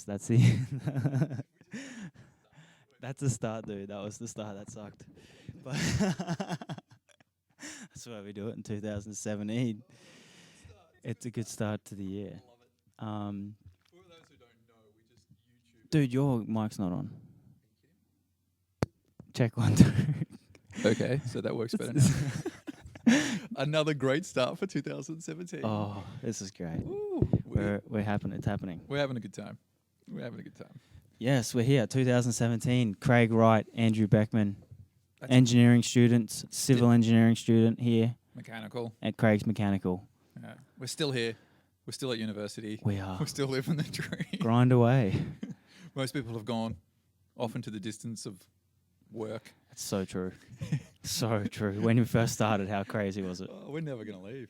That's the that's the start, dude. That was the start. That sucked. But that's why we do it in 2017. It's a good start to the year. For those who don't know, we just YouTube. Dude, your mic's not on. Check 1, 2. Okay, so that works better now. Another great start for 2017. Oh, this is great. Ooh, We're happening. It's happening. we're having a good time. We're having a good time. Yes, we're here. 2017. Craig Wright, Andrew Beckman, That's engineering students, civil engineering student here mechanical. at Craig's Mechanical. We're still here. We're still at university. We are. We're still living the dream. Grind away. Most people have gone off into the distance of work. That's so true. So true. When we first started, how crazy was it? Oh, we're never going to leave.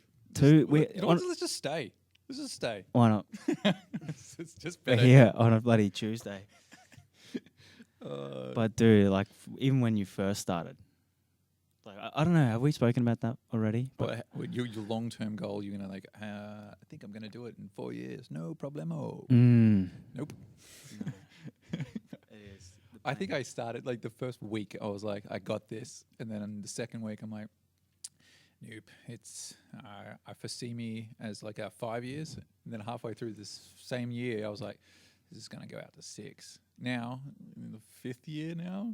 Let's Let's just stay. Let's just stay. Why not? It's just We're better. here on a bloody Tuesday. Uh, But dude, like even when you first started, like I don't know, have we spoken about that already? But your long-term goal, you're going to like, I think I'm going to do it in 4 years. No problemo. Nope. It is. I think I started like the first week. I was like, I got this, and then in the second week, I'm like, nope. It's I foresee me as like 5 years, and then halfway through this same year, I was like, this is going to go out to 6. Now, in the 5th year now,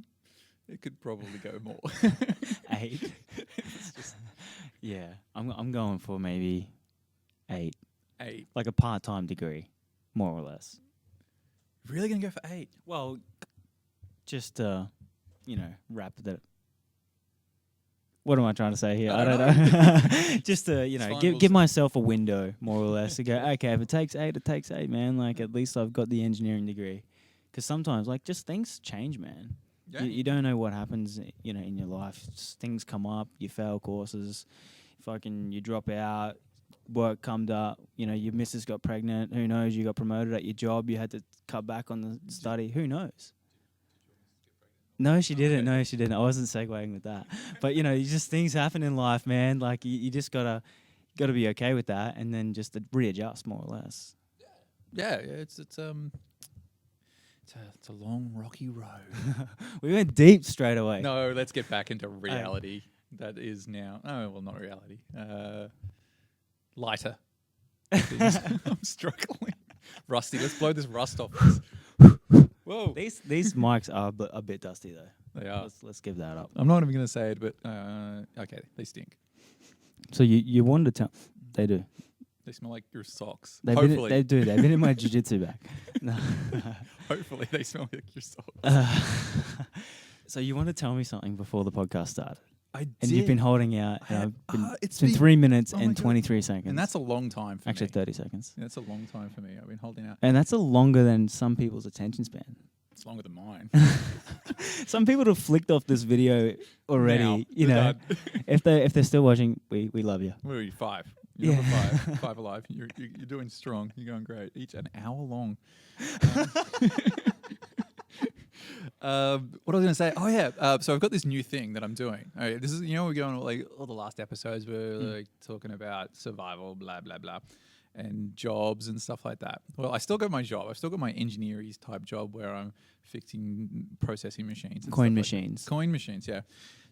it could probably go more. 8. It's just Yeah, I'm going for maybe 8, 8. like a part-time degree, more or less. Really going to go for 8? Well, just wrap it. What am I trying to say here? I don't know. Just to fine, give myself a window, more or less, to go. Okay, if it takes 8, it takes 8, man. Like at least I've got the engineering degree. Because sometimes, like, just things change, man. Yeah. You don't know what happens, in your life. Just things come up. You fail courses. You drop out. Work comes up. Your missus got pregnant. Who knows? You got promoted at your job. You had to cut back on the study. Who knows? No, she didn't. No, she didn't. I wasn't segueing with that. But just things happen in life, man. Like you just gotta be okay with that, and then just to readjust more or less. Yeah, it's a long rocky road. We went deep straight away. No, let's get back into reality. That is now. Oh, well, not reality. Lighter. I'm struggling. Rusty. Let's blow this rust off. Whoa. These mics are a bit dusty though. They are. Let's give that up. I'm not even going to say it, but okay, they stink. So you wanted to tell? They do. They smell like your socks. Hopefully. They do. They've been in my jiu-jitsu bag. No. Hopefully they smell like your socks. So you want to tell me something before the podcast started? I did. And you've been holding out. It's been 3 minutes my and God. 23 seconds. And that's a long time for Actually me. 30 seconds. That's a long time for me. I've been holding out. And that's a longer than some people's attention span. It's longer than mine. Some people have flicked off this video already. Now, if they're still watching, we love you. where are you? 5. You're Yeah. number 5. 5 alive. You're doing strong. You're going great. Each an hour long. What I was going to say? Oh yeah. So I've got this new thing that I'm doing. All right, this is we're going like all the last episodes we're like talking about survival, blah blah blah, and jobs and stuff like that. Well, I still got my job. I've still got my engineering type job where I'm fixing processing machines. And Coin stuff machines. Like coin machines, yeah.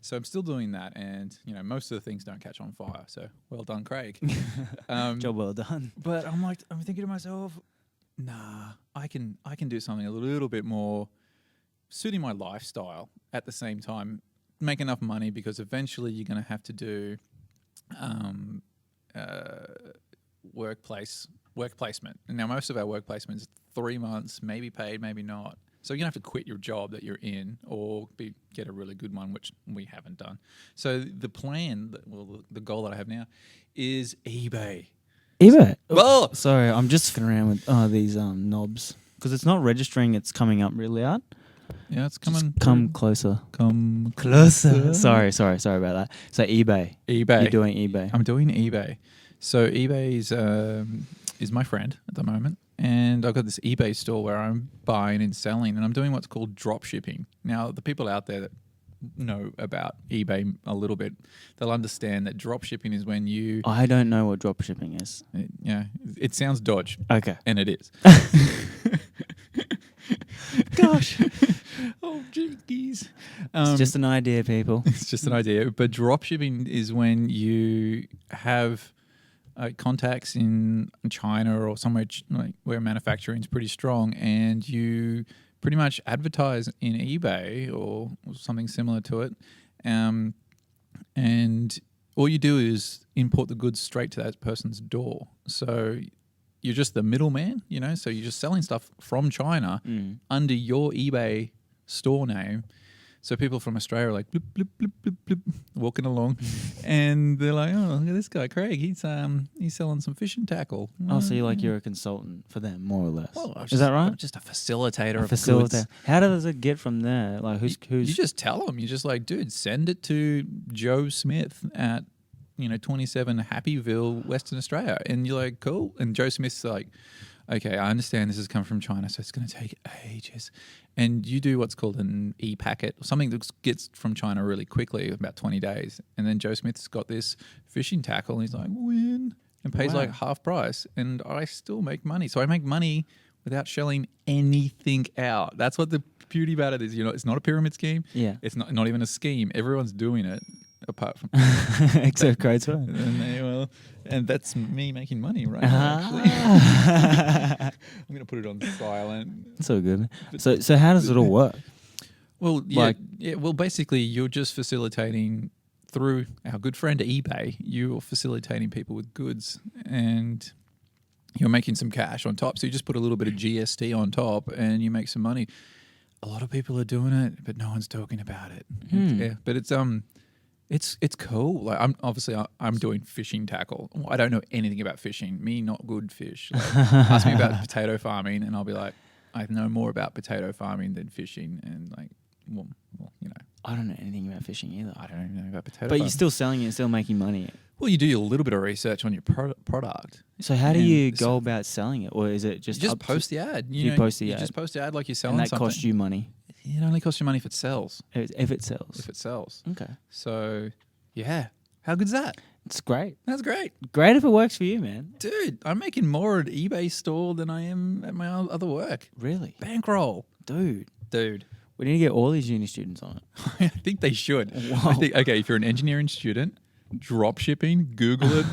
So I'm still doing that, and most of the things don't catch on fire. So well done, Craig. Job well done. But I'm thinking to myself, nah, I can do something a little bit more suiting my lifestyle at the same time, make enough money, because eventually you're going to have to do work placement. And now most of our work placements 3 months, maybe paid, maybe not. So you're going to have to quit your job that you're in or get a really good one, which we haven't done. So the plan, the goal that I have now is eBay. eBay. Well, Sorry, I'm just fucking around with these knobs because it's not registering. It's coming up really loud. yeah, it's coming. Just come closer. Come Closer. Sorry about that. So eBay. eBay. You're doing eBay. I'm doing eBay. So eBay is my friend at the moment, and I've got this eBay store where I'm buying and selling, and I'm doing what's called drop shipping. Now, the people out there that know about eBay a little bit, they'll understand that drop shipping is when you, I don't know what drop shipping is. it sounds dodge, Okay. and it is. Gosh. Oh, jeez. It's just an idea, people. It's just an idea. But drop shipping is when you have contacts in China or somewhere like where manufacturing is pretty strong, and you pretty much advertise in eBay or something similar to it, and all you do is import the goods straight to that person's door. So you're just the middleman, so you're just selling stuff from China under your eBay store name. So people from Australia are like bloop, bloop, bloop, bloop, bloop, walking along, and they're like, "Oh, look at this guy, Craig. He's selling some fishing tackle." Oh, so you're a consultant for them, more or less. Well, is that right? I'm just a facilitator of Facilitator. goods. How does it get from there? Like, who's? You just tell them. You're just like, dude, send it to Joe Smith at 27 Happyville, Western Australia, and you're like, cool. And Joe Smith's like, okay, I understand this has come from China, so it's going to take ages. And you do what's called an e-packet, something that gets from China really quickly, about 20 days. And then Joe Smith's got this fishing tackle, and he's like, win, and pays like half price. And I still make money. So I make money without shelling anything out. That's what the beauty about it is. It's not a pyramid scheme. Yeah. It's not even a scheme. Everyone's doing it. Apart from except Craig's right. And that's me making money right now, actually. I'm going to put it on silent. It's all good. So how does it all work? Well, well, basically, you're just facilitating through our good friend eBay. You're facilitating people with goods, and you're making some cash on top. So you just put a little bit of GST on top, and you make some money. A lot of people are doing it, but no one's talking about it. Yeah, but it's cool. Like I'm doing fishing tackle. I don't know anything about fishing. Me, not good fish. Like, ask me about potato farming, and I'll be like, I know more about potato farming than fishing. And like, well, I don't know anything about fishing either. I don't even know about potato. But you're still selling it, and still making money. Well, you do a little bit of research on your product. So how do you go about selling it, or is it just you just post the ad? You post the ad. You just post the ad like you're selling and that something. costs you money. It only costs you money if it sells. If it sells. If it sells. Okay. So, yeah. How good's that? It's great. That's great. Great if it works for you, man. Dude, I'm making more at eBay store than I am at my other work. Really? Bankroll. Dude. We need to get all these uni students on it. I think they should. Wow. Okay, if you're an engineering student, drop shipping, Google it,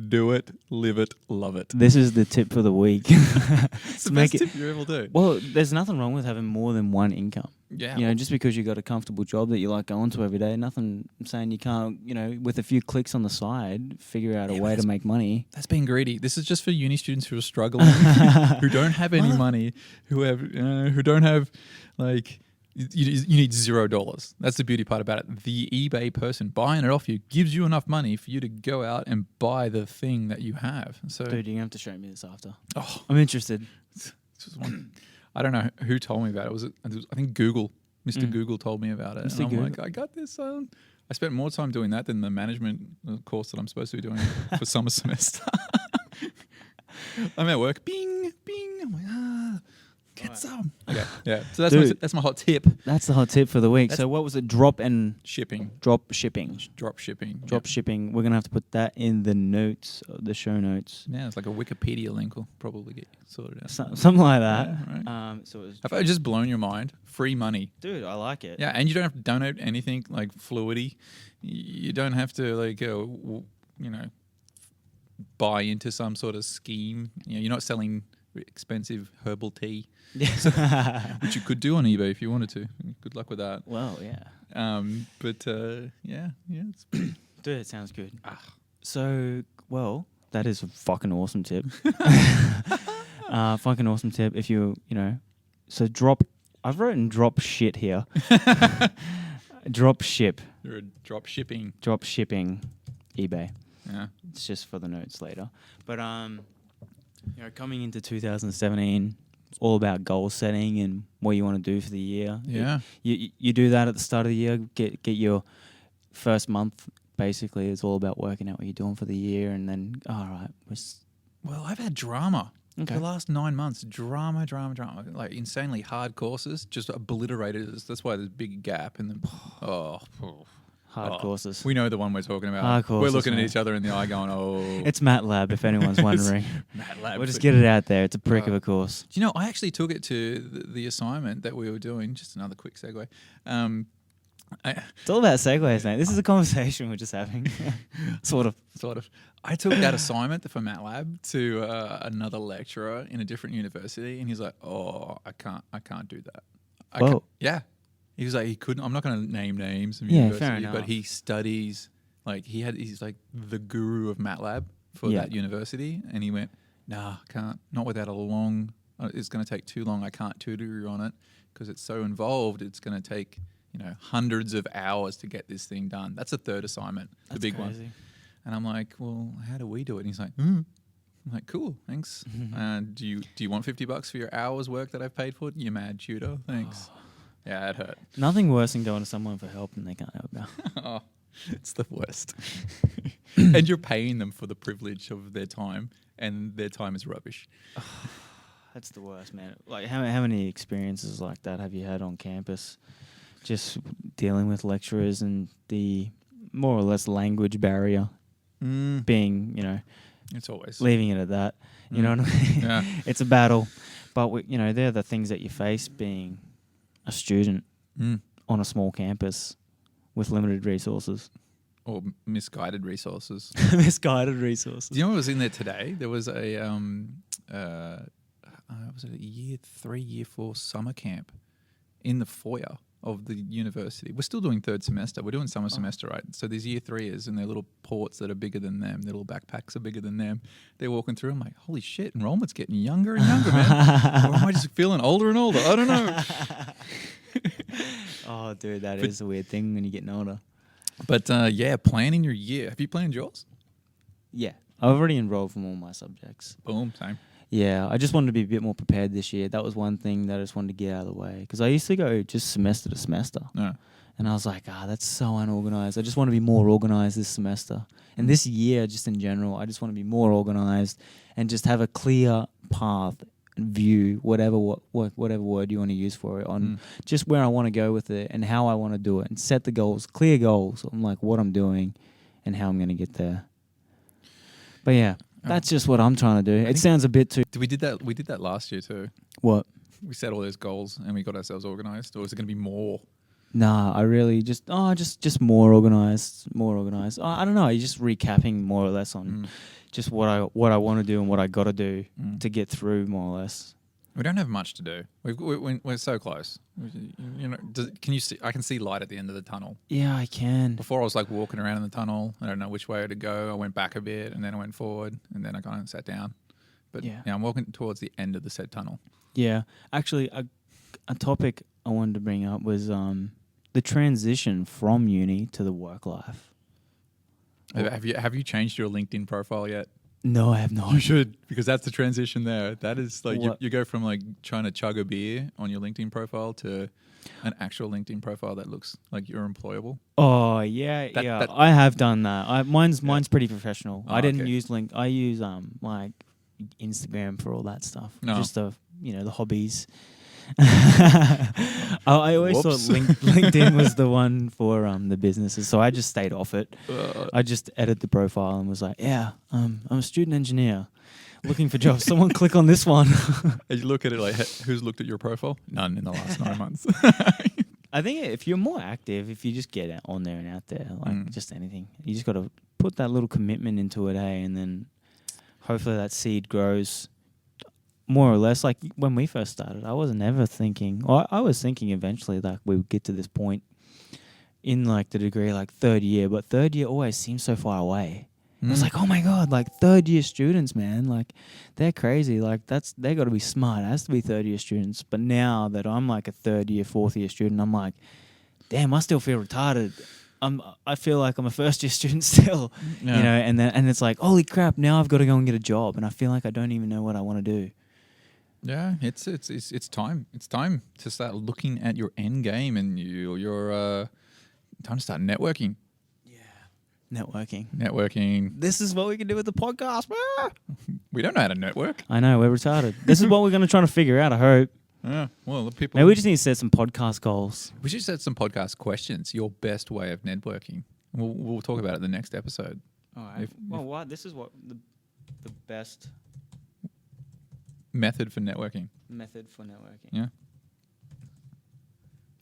do it, live it, love it. This is the tip for the week. It's the best tip you ever do. Well, there's nothing wrong with having more than one income. Yeah. Just because you got a comfortable job that you like going to every day, nothing saying you can't, with a few clicks on the side, figure out a way to make money. That's being greedy. This is just for uni students who are struggling, who don't have any money, who don't have, like, you need $0. That's the beauty part about it. The eBay person buying it off you gives you enough money for you to go out and buy the thing that you have. So, dude, you're going to have to show me this after. Oh, I'm interested. I don't know who told me about it. I think Google, Mr. Google told me about it. Mr. And I'm Google. like, I got this. I spent more time doing that than the management course that I'm supposed to be doing for summer semester. I'm at work. Bing, bing. I'm like, get some. Okay, yeah. So that's my hot tip. That's the hot tip for the week. So what was it? Drop shipping. Drop shipping. We're going to have to put that in the notes, the show notes. Yeah, it's like a Wikipedia link. Will probably get sorted out. Something like that. Yeah, right. So it was have I just blown your mind? Free money. Dude, I like it. Yeah, and you don't have to donate anything like fluidity. You don't have to buy into some sort of scheme. You're not selling expensive herbal tea. Which you could do on eBay if you wanted to. Good luck with that. Well, yeah. It's dude, it sounds good. So, well, that is a fucking awesome tip. Fucking awesome tip. If so I've written drop shit here. Drop ship. You're a drop shipping. Drop shipping eBay. Yeah. It's just for the notes later. But coming into 2017, it's all about goal setting and what you want to do for the year. Yeah. You do that at the start of the year, get your first month, basically. It's all about working out what you're doing for the year, and then, all right. Well, I've had drama. Okay. The last 9 months, drama, like insanely hard courses, just obliterated us. That's why there's a big gap in them. Hard courses. We know the one we're talking about. Hard courses, We're looking mate. at each other in the eye going, oh. It's MATLAB, if anyone's wondering. MATLAB. We'll just get it out there. It's a prick of a course. Do you know, I actually took it to the assignment that we were doing. Just another quick segue. It's all about segues, mate. This is a conversation we're just having. Sort of. I took that assignment for MATLAB to another lecturer in a different university, and he's like, "Oh, I can't do that." Whoa. Yeah, he was like, he couldn't. I'm not going to name names of Yeah, university, fair enough. but he studies like he's like the guru of MATLAB for that university, and he went, "Nah, can't. Not without a long. It's going to take too long. I can't tutor you on it because it's so involved. It's going to take." Hundreds of hours to get this thing done. That's the third assignment, the big one. And I'm like, well, how do we do it? And he's like, I'm like, cool, thanks. Do you want $50 for your hours work that I've paid for? You mad, tutor? Thanks. Yeah, it hurt. Nothing worse than going to someone for help and they can't help you. Oh, it's the worst. And you're paying them for the privilege of their time, and their time is rubbish. That's the worst, man. Like, how many experiences like that have you had on campus? Just dealing with lecturers and the more or less language barrier being, it's always leaving it at that. You know what I mean? Yeah. It's a battle. But, they're the things that you face being a student on a small campus with limited resources. Or misguided resources. Misguided resources. Do you know what was in there today? There was a was it a year 3, year 4 summer camp in the foyer of the university. We're still doing third semester. We're doing summer semester, right? So these year 3s and their little ports that are bigger than them, their little backpacks are bigger than them. They're walking through. I'm like, holy shit, enrollment's getting younger and younger, man. Or am I just feeling older and older? I don't know. Oh, dude, that is a weird thing when you're getting older. But planning your year. Have you planned yours? Yeah. I've already enrolled from all my subjects. Boom, same. Yeah, I just wanted to be a bit more prepared this year. That was one thing that I just wanted to get out of the way. Because I used to go just semester to semester. Yeah. And I was like, that's so unorganized. I just want to be more organized this semester. And this year, just in general, I just want to be more organized and just have a clear path and view, whatever word you want to use for it, on just where I want to go with it and how I want to do it. And set the goals, clear goals on like what I'm doing and how I'm going to get there. But yeah. That's just what I'm trying to do. It sounds a bit too... We did that last year too. What? We set all those goals and we got ourselves organised. Or is it going to be more? Nah, I really just more organised. I don't know. You're just recapping more or less on just what I want to do and what I got to do to get through more or less. We don't have much to do. We're so close. Can you see? I can see light at the end of the tunnel. Yeah, I can. Before I was like walking around in the tunnel. I don't know which way to go. I went back a bit and then I went forward and then I kind of sat down. But yeah, I'm walking towards the end of the said tunnel. Yeah, actually, a topic I wanted to bring up was the transition from uni to the work life. Have you changed your LinkedIn profile yet? No, I have not. You should, because that's the transition there. That is like you go from like trying to chug a beer on your LinkedIn profile to an actual LinkedIn profile that looks like you're employable. Oh yeah, I have done that. Mine's pretty professiontional. I didn't use I use like Instagram for all that stuff. No. Just the hobbies. I always thought LinkedIn was the one for the businesses, so I just stayed off it. I just edited the profile and was like, I'm a student engineer looking for jobs. Someone click on this one. And you look at it like, who's looked at your profile? None in the last 9 months. I think if you're more active, if you just get on there and out there, like just anything, you just got to put that little commitment into it, hey, and then hopefully that seed grows. More or less, like when we first started, I wasn't ever thinking, or I was thinking eventually like we would get to this point in like the degree like third year, but third year always seems so far away. I was like, oh my God, like third year students, man, like they're crazy. Like they got to be smart. It has to be third year students. But now that I'm like a third year, fourth year student, I'm like, damn, I still feel retarded. I feel like I'm a first year student still, and it's like, holy crap, now I've got to go and get a job. And I feel like I don't even know what I want to do. Yeah, it's time. It's time to start looking at your end game and your time to start networking. Yeah, Networking. This is what we can do with the podcast. We don't know how to network. I know, we're retarded. This is what we're going to try to figure out, I hope. Yeah, well, the people. Maybe we just need to set some podcast goals. We should set some podcast questions. Your best way of networking. We'll talk about it in the next episode. All right. What? This is what the best method for networking. Yeah.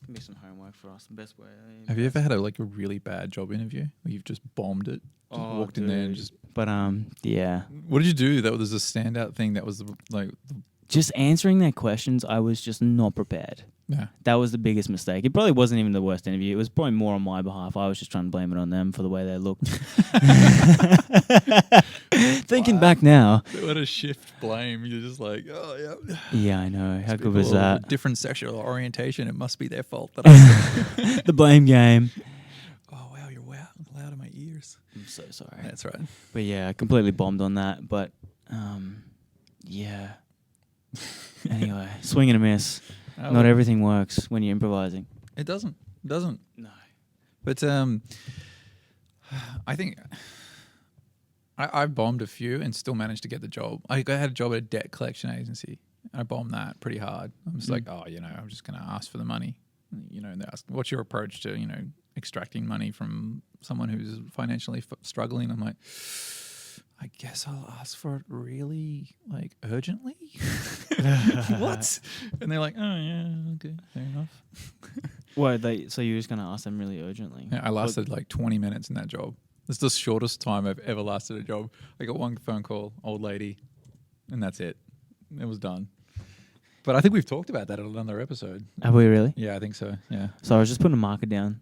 Give me some homework for us. The best way. Have you ever had a really bad job interview where you've just bombed it? Just walked in there and just. But yeah. What did you do? That was a standout thing. That was just answering their questions. I was just not prepared. Yeah. That was the biggest mistake. It probably wasn't even the worst interview. It was probably more on my behalf. I was just trying to blame it on them for the way they looked. Thinking back now. What a shift blame. You're just like, oh, yeah. Yeah, I know. How good was that? Different sexual orientation. It must be their fault. The blame game. Oh, wow. You're loud in my ears. I'm so sorry. That's right. But yeah, I completely bombed on that. But yeah. Anyway, swing and a miss. Oh, Not everything works when you're improvising. It doesn't. No. But I think I bombed a few and still managed to get the job. I had a job at a debt collection agency. I bombed that pretty hard. I'm just like, I'm just going to ask for the money. And they ask, what's your approach to, extracting money from someone who's financially struggling? I'm like, I guess I'll ask for it really, urgently. What? And they're like, oh, yeah, okay, fair enough. So you're just going to ask them really urgently? Yeah, I lasted 20 minutes in that job. It's the shortest time I've ever lasted a job. I got one phone call, old lady, and that's it. It was done. But I think we've talked about that in another episode. Have we really? Yeah, I think so, yeah. So I was just putting a marker down.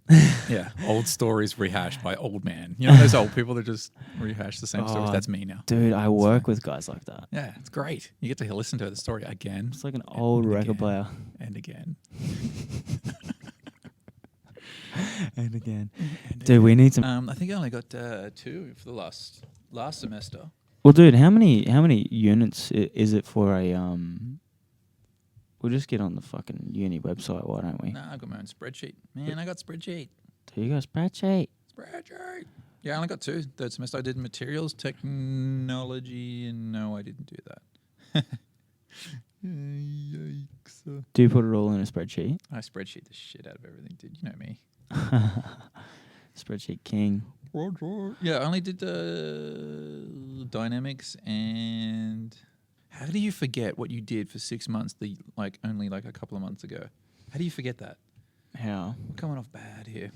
Yeah, old stories rehashed by old man. You know those old people that just rehash the same stories? That's me now. Dude, I work with guys like that. Yeah, it's great. You get to listen to the story again. It's like an old record player. And again. And again. Dude, we need some... I think I only got 2 for the last semester. Well, dude, how many units is it for a... We'll just get on the fucking uni website, why don't we? Nah, I've got my own spreadsheet. Man, I got spreadsheet. Do you got spreadsheet? Spreadsheet. Yeah, I only got 2 third semester. I did materials, technology, and no, I didn't do that. Yikes. Do you put it all in a spreadsheet? I spreadsheet the shit out of everything, dude. You know me. Spreadsheet king. Yeah, I only did dynamics and... How do you forget what you did for 6 months, only a couple of months ago? How do you forget that? How? I'm coming off bad here.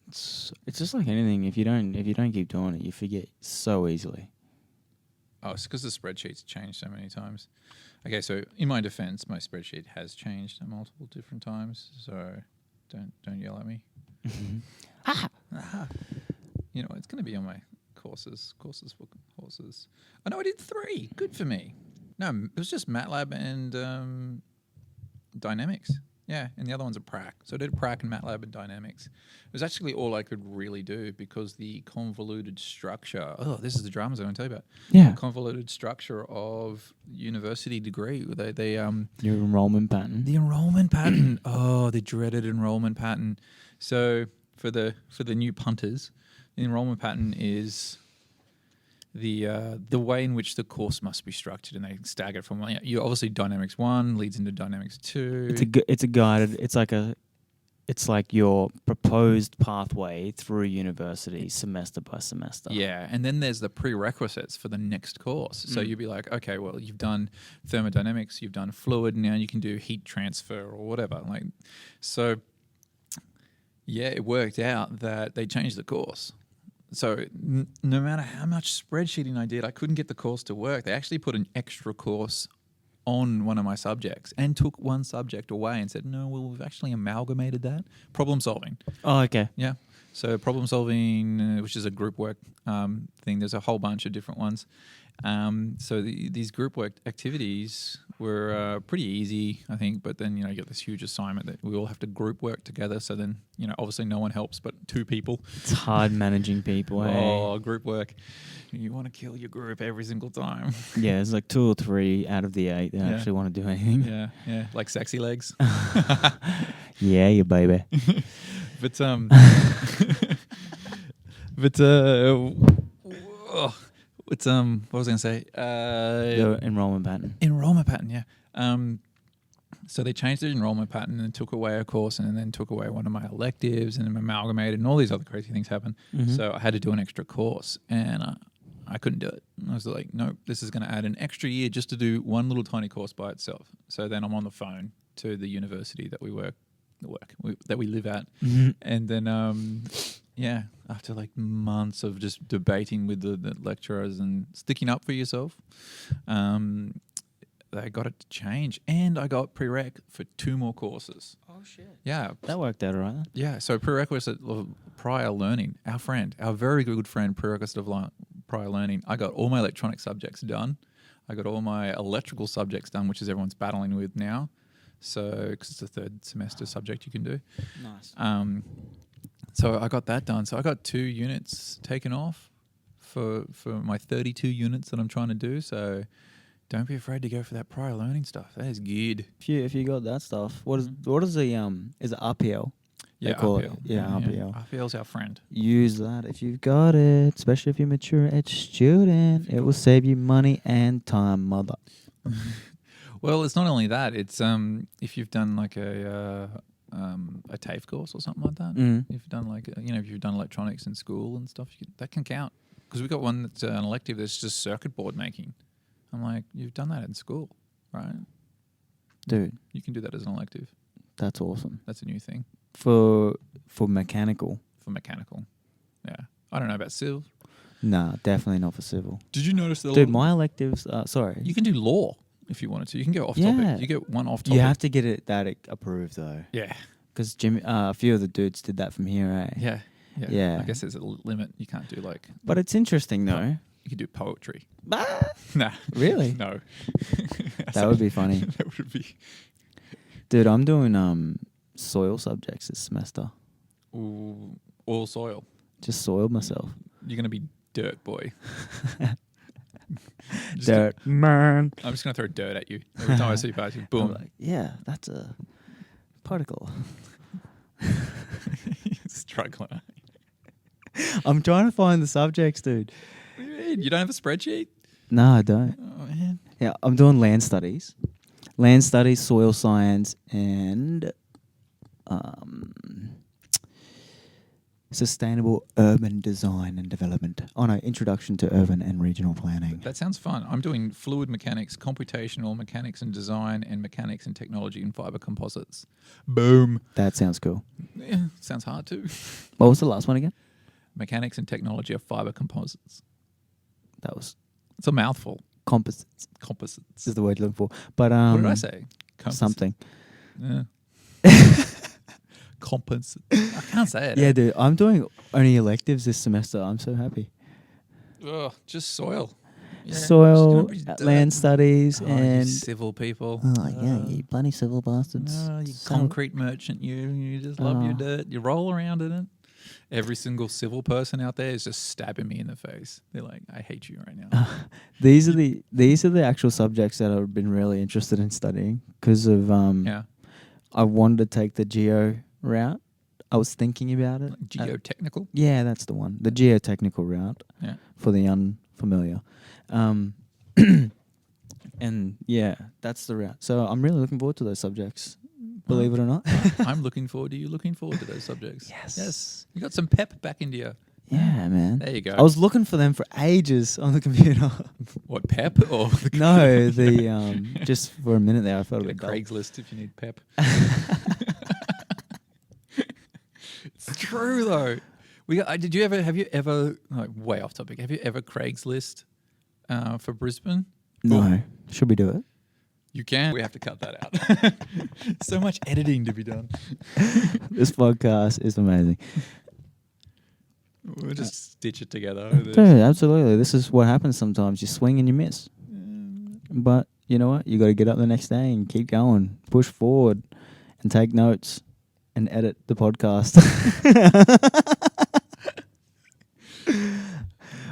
It's just like anything. If you don't keep doing it, you forget so easily. Oh, it's because the spreadsheet's changed so many times. Okay, so in my defense, my spreadsheet has changed multiple different times. So don't yell at me. It's going to be on my courses for courses. Oh no, I did 3. Good for me. No, it was just MATLAB and Dynamics. Yeah, and the other one's a prac. So I did prac and MATLAB and Dynamics. It was actually all I could really do because the convoluted structure. Oh, this is the dramas I want to tell you about. Yeah. The convoluted structure of university degree. They your enrollment pattern. The enrollment pattern. Oh, the dreaded enrollment pattern. So for the new punters, the enrollment pattern is the way in which the course must be structured, and they stagger from you obviously Dynamics 1 leads into Dynamics 2. It's a guided. It's like your proposed pathway through university semester by semester. Yeah, and then there's the prerequisites for the next course. So you'd be like, okay, well, you've done thermodynamics, you've done fluid, now you can do heat transfer or whatever. So yeah, it worked out that they changed the course. So no matter how much spreadsheeting I did, I couldn't get the course to work. They actually put an extra course on one of my subjects and took one subject away and said, no, well, we've actually amalgamated that. Problem solving. Oh, okay. Yeah. So problem solving, which is a group work thing, there's a whole bunch of different ones. So these group work activities were pretty easy, I think, but then, you get this huge assignment that we all have to group work together. So then, obviously no one helps but 2 people. It's hard managing people. Oh, group work. You want to kill your group every single time. Yeah, there's 2 or 3 out of the 8 that actually want to do anything. Yeah, like sexy legs. Yeah, you baby. But But it's what was I going to say? The enrollment pattern. Enrollment pattern, yeah. So they changed the enrollment pattern and took away a course and then took away one of my electives and amalgamated and all these other crazy things happened. Mm-hmm. So I had to do an extra course and I couldn't do it. I was like, nope, this is going to add an extra year just to do one little tiny course by itself. So then I'm on the phone to the university that we live at. Mm-hmm. And then, after like months of just debating with the lecturers and sticking up for yourself, they got it to change. And I got prereq for 2 more courses. Oh, shit. Yeah. That worked out all right. Yeah. So prerequisite of prior learning, our very good friend, prerequisite of prior learning, I got all my electronic subjects done. I got all my electrical subjects done, which is everyone's battling with now. So, because it's a 3rd semester subject you can do. Nice. So I got that done. So I got 2 units taken off for my 32 units that I'm trying to do. So don't be afraid to go for that prior learning stuff. That is good. If you got that stuff, what is the is it RPL? Yeah, They call RPL. it. Yeah, RPL. RPL's our friend. Use that if you've got it, especially if you're a mature age student. It will save you money and time, mother. Well, it's not only that. It's if you've done like a TAFE course or something like that. Mm. If you've done if you've done electronics in school and stuff, that can count. Because we got one that's an elective that's just circuit board making. I'm like, you've done that in school, right? Dude, You can do that as an elective. that's awesome. That's a new thing For mechanical. for mechanical. Yeah, I don't know about civil. Nah, definitely not for civil. Did you notice that? Dude, my electives. Sorry. You can do law if you wanted to. You can go off Yeah. topic. You get one off topic. You have to get it approved though, Yeah. because Jimmy, a few of the dudes did that from here, eh? Yeah. Yeah. I guess there's a limit. You can't do like. But it's interesting though. You can do poetry. Ah, Nah. really? No. That would be funny. That would be. Dude, I'm doing soil subjects this semester. Ooh, all soil. Just soiled myself. You're gonna be dirt boy. Dirt man. I'm just gonna throw dirt at you every time I see you pass you. Boom. I'm like, yeah, that's a particle. Struggling. I'm trying to find the subjects, dude. What do you mean? You don't have a spreadsheet? No, I don't. Oh man. Yeah, I'm doing land studies, soil science, and sustainable urban design and development. Oh no, introduction to urban and regional planning. That sounds fun. I'm doing fluid mechanics, computational mechanics and design, and mechanics and technology in fiber composites. Boom. That sounds cool. Yeah, sounds hard too. What was the last one again? Mechanics and technology of fiber composites. That was It's a mouthful. composites. Composites. Is the word you're looking for. But What did I say? something. Yeah. Composites. I can't say it. Yeah, dude. I'm doing only electives this semester. I'm so happy. Ugh, just soil. Yeah, Soil, just gonna be land dirt. studies, Oh, you and civil people. you bloody civil bastards. You So- concrete merchant, you just love your Oh. dirt. You roll around in it. Every single civil person out there is just stabbing me in the face. They're like, I hate you right now. These are the actual subjects that I've been really interested in studying because of Yeah. I wanted to take the geo route. I was thinking about it. Geotechnical. Yeah, that's the one. The geotechnical route. Yeah. For the unfamiliar. And yeah, that's the route. So I'm really looking forward to those subjects. Believe it or not. I'm looking forward to you looking forward to those subjects. Yes. Yes. You got some pep back into you. Yeah, man. There you go. I was looking for them for ages on the computer. What, pep or the No, the just for a minute there I felt a Get a bit dull. Craigslist if you need pep. It's true though. Have you ever like, way off topic? Have you ever Craigslist for Brisbane? No. Should we do it? You can. We have to cut that out. So much editing to be done. This podcast is amazing. We'll just stitch it together. Dude, absolutely. This is what happens sometimes. You swing and you miss. But you know what? You got to get up the next day and keep going. Push forward and take notes and edit the podcast.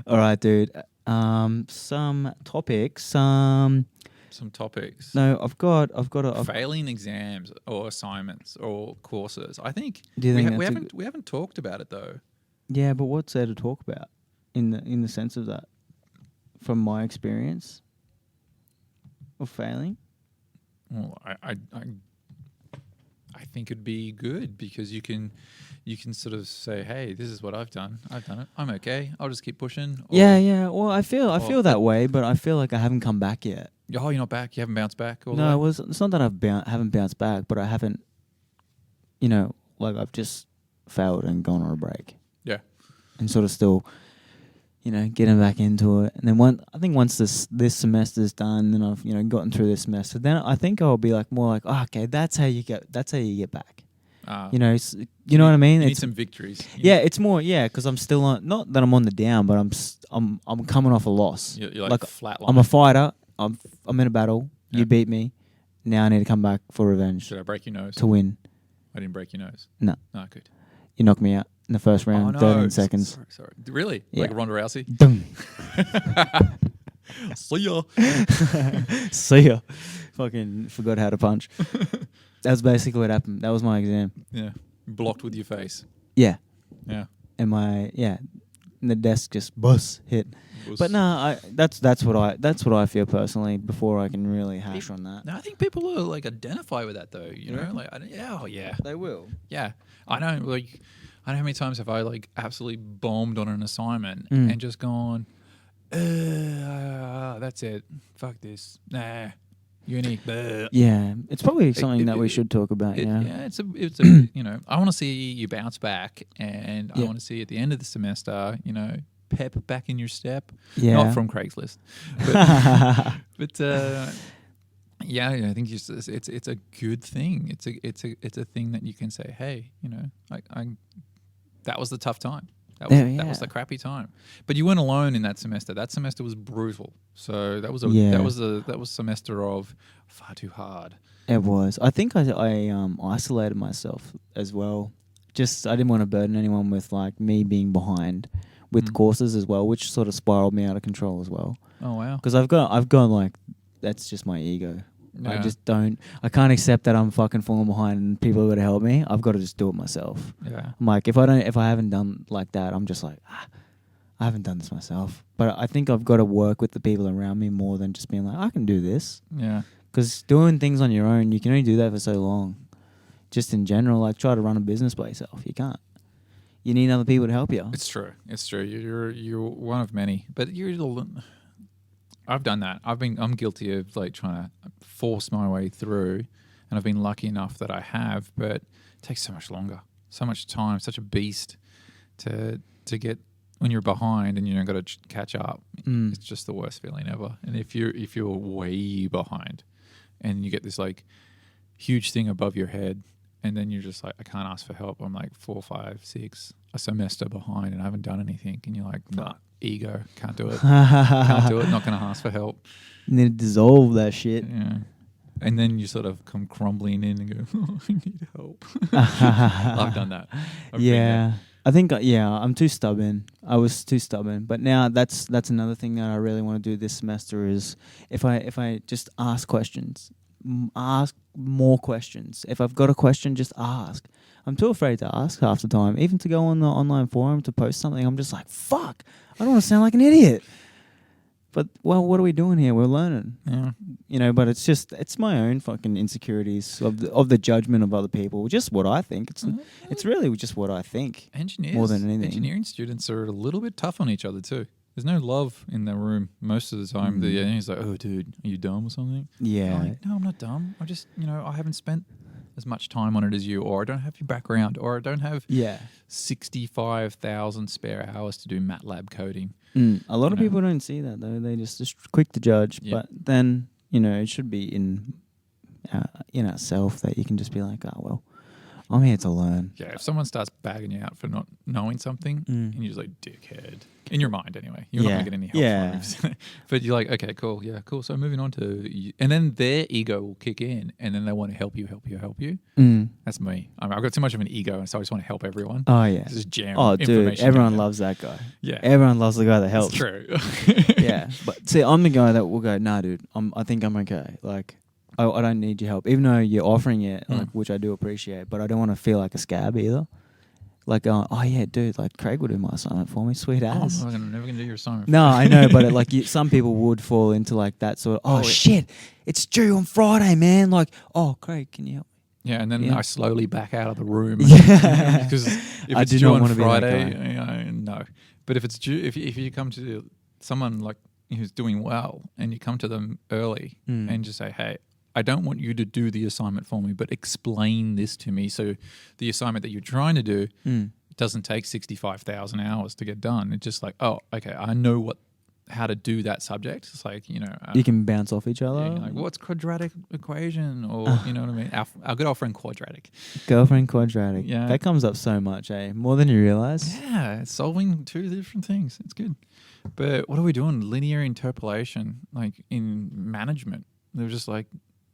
All right, dude. Some topics. Some topics. No, I've got a. Failing exams or assignments or courses. I think Do you think we that's haven't talked about it though. Yeah, but what's there to talk about in the sense of that? From my experience of failing. Well, I think it'd be good because you can sort of say, hey, this is what I've done. I've done it. I'm okay. I'll just keep pushing. Yeah. Well, I feel that way, but I feel like I haven't come back yet. Oh, you're not back. You haven't bounced back. All No, the way? it's not that haven't bounced back, but I haven't. You know, like I've just failed and gone on a break. Yeah. And sort of still, getting back into it. And then once this semester's done, then I've gotten through this semester. Then I think I'll be like more like, oh, okay, that's how you get back. You know what I mean? You need It's some victories. it's more because I'm still on. Not that I'm on the down, but I'm coming off a loss. You're like flatline. I'm a fighter. I'm in a battle. Yeah. You beat me. Now I need to come back for revenge Should I break your nose? to win. I didn't break your nose. No. Oh, good. You knocked me out in the first round, Oh, no. 13 seconds. Sorry. Really? Yeah. Like Ronda Rousey? Dum. See ya. See ya. Fucking forgot how to punch. That's basically what happened. That was my exam. Yeah. Blocked with your face. Yeah. Yeah. And and the desk just hit. But no, that's what I feel personally before I can really hash on that. No, I think people are like identify with that though. You know, Really? like yeah. They will. Yeah, I know. Like, I don't know how many times have I like absolutely bombed on an assignment Mm. and just gone, that's it. Fuck this. Nah, uni. bleh." Yeah, it's probably something that we should talk about. Yeah, it's a I want to see you bounce back, and I Yeah. want to see at the end of the semester, pep back in your step. Yeah. Not from Craigslist, but yeah, I think it's a good thing. It's a thing that you can say, hey, I that was the tough time. That was the crappy time. But you weren't alone in that semester. That semester was brutal. So that was that was semester of far too hard. It was. I think I isolated myself as well. Just I didn't want to burden anyone with like me being behind with courses as well, which sort of spiraled me out of control as well. Oh wow. Because I've got like that's just my ego. Yeah. I can't accept that I'm fucking falling behind and people are going to help me. I've got to just do it myself. Yeah. I'm like, if I haven't done like that, I'm just like, I haven't done this myself. But I think I've got to work with the people around me more than just being like, I can do this. Yeah. Because doing things on your own, you can only do that for so long. Just in general, like try to run a business by yourself. You can't. You need other people to help you. It's true. You're one of many. But I've done that. I'm guilty of like trying to force my way through, and I've been lucky enough that I have. But it takes so much longer, so much time, such a beast to get when you're behind and got to catch up. It's just the worst feeling ever. And if you're way behind, and you get this like huge thing above your head, and then you're just like, I can't ask for help. I'm like 4, 5, 6 a semester behind, and I haven't done anything. And you're like, nah, ego, can't do it. Can't do it. Not going to ask for help. Need to dissolve that shit. Yeah. And then you sort of come crumbling in and go, oh, I need help. I've done that. I've been there. I think I'm too stubborn. I was too stubborn, but now that's another thing that I really want to do this semester is if I just ask questions, ask more questions. If I've got a question, just ask. I'm too afraid to ask half the time. Even to go on the online forum to post something, I'm just like, fuck, I don't want to sound like an idiot. But, well, what are we doing here? We're learning. Yeah. But it's my own fucking insecurities of the judgment of other people. Just what I think. It's really just what I think. Engineers, more than anything. Engineering students are a little bit tough on each other too. There's no love in the room most of the time. The engineer's like, oh, dude, are you dumb or something? Yeah. I'm like, no, I'm not dumb. I just, I haven't spent as much time on it as you, or I don't have your background, or I don't have 65,000 spare hours to do MATLAB coding. A lot of people don't see that though. They just quick to judge. Yeah. But then it should be in ourself that you can just be like, oh well, I'm here to learn. Yeah, if someone starts bagging you out for not knowing something, and you're just like, dickhead. In your mind, anyway. You're not going to get any help from it. But you're like, okay, cool. Yeah, cool. So moving on to... And then their ego will kick in, and then they want to help you. That's me. I've got too much of an ego, and so I just want to help everyone. Oh, yeah. Just jam dude, everyone loves that guy. Yeah. Everyone loves the guy that helps. It's true. Yeah. But see, I'm the guy that will go, nah, dude, I think I'm okay. Like... I don't need your help, even though you're offering it, like, which I do appreciate. But I don't want to feel like a scab either. like, oh yeah, dude, like Craig will do my assignment for me, sweet ass. I'm never gonna do your assignment. No, I know, but some people would fall into like that sort of, oh shit, it's due on Friday, man. Like, oh, Craig, can you help? Yeah, and then Yeah. I slowly back out of the room. Yeah. Because if I it's do due not on wanna be that Friday, guy. no. But if it's due, if you come to someone like who's doing well and you come to them early and just say, hey, I don't want you to do the assignment for me, but explain this to me. So the assignment that you're trying to do doesn't take 65,000 hours to get done. It's just like, oh, okay, I know how to do that subject. It's like, you know, You can bounce off each other. like what's quadratic equation, or you know what I mean? Our good old friend quadratic. Girlfriend quadratic. Yeah. That comes up so much, eh? More than you realize. Yeah, it's solving two different things. It's good. But what are we doing? Linear interpolation, like in management. They were just like,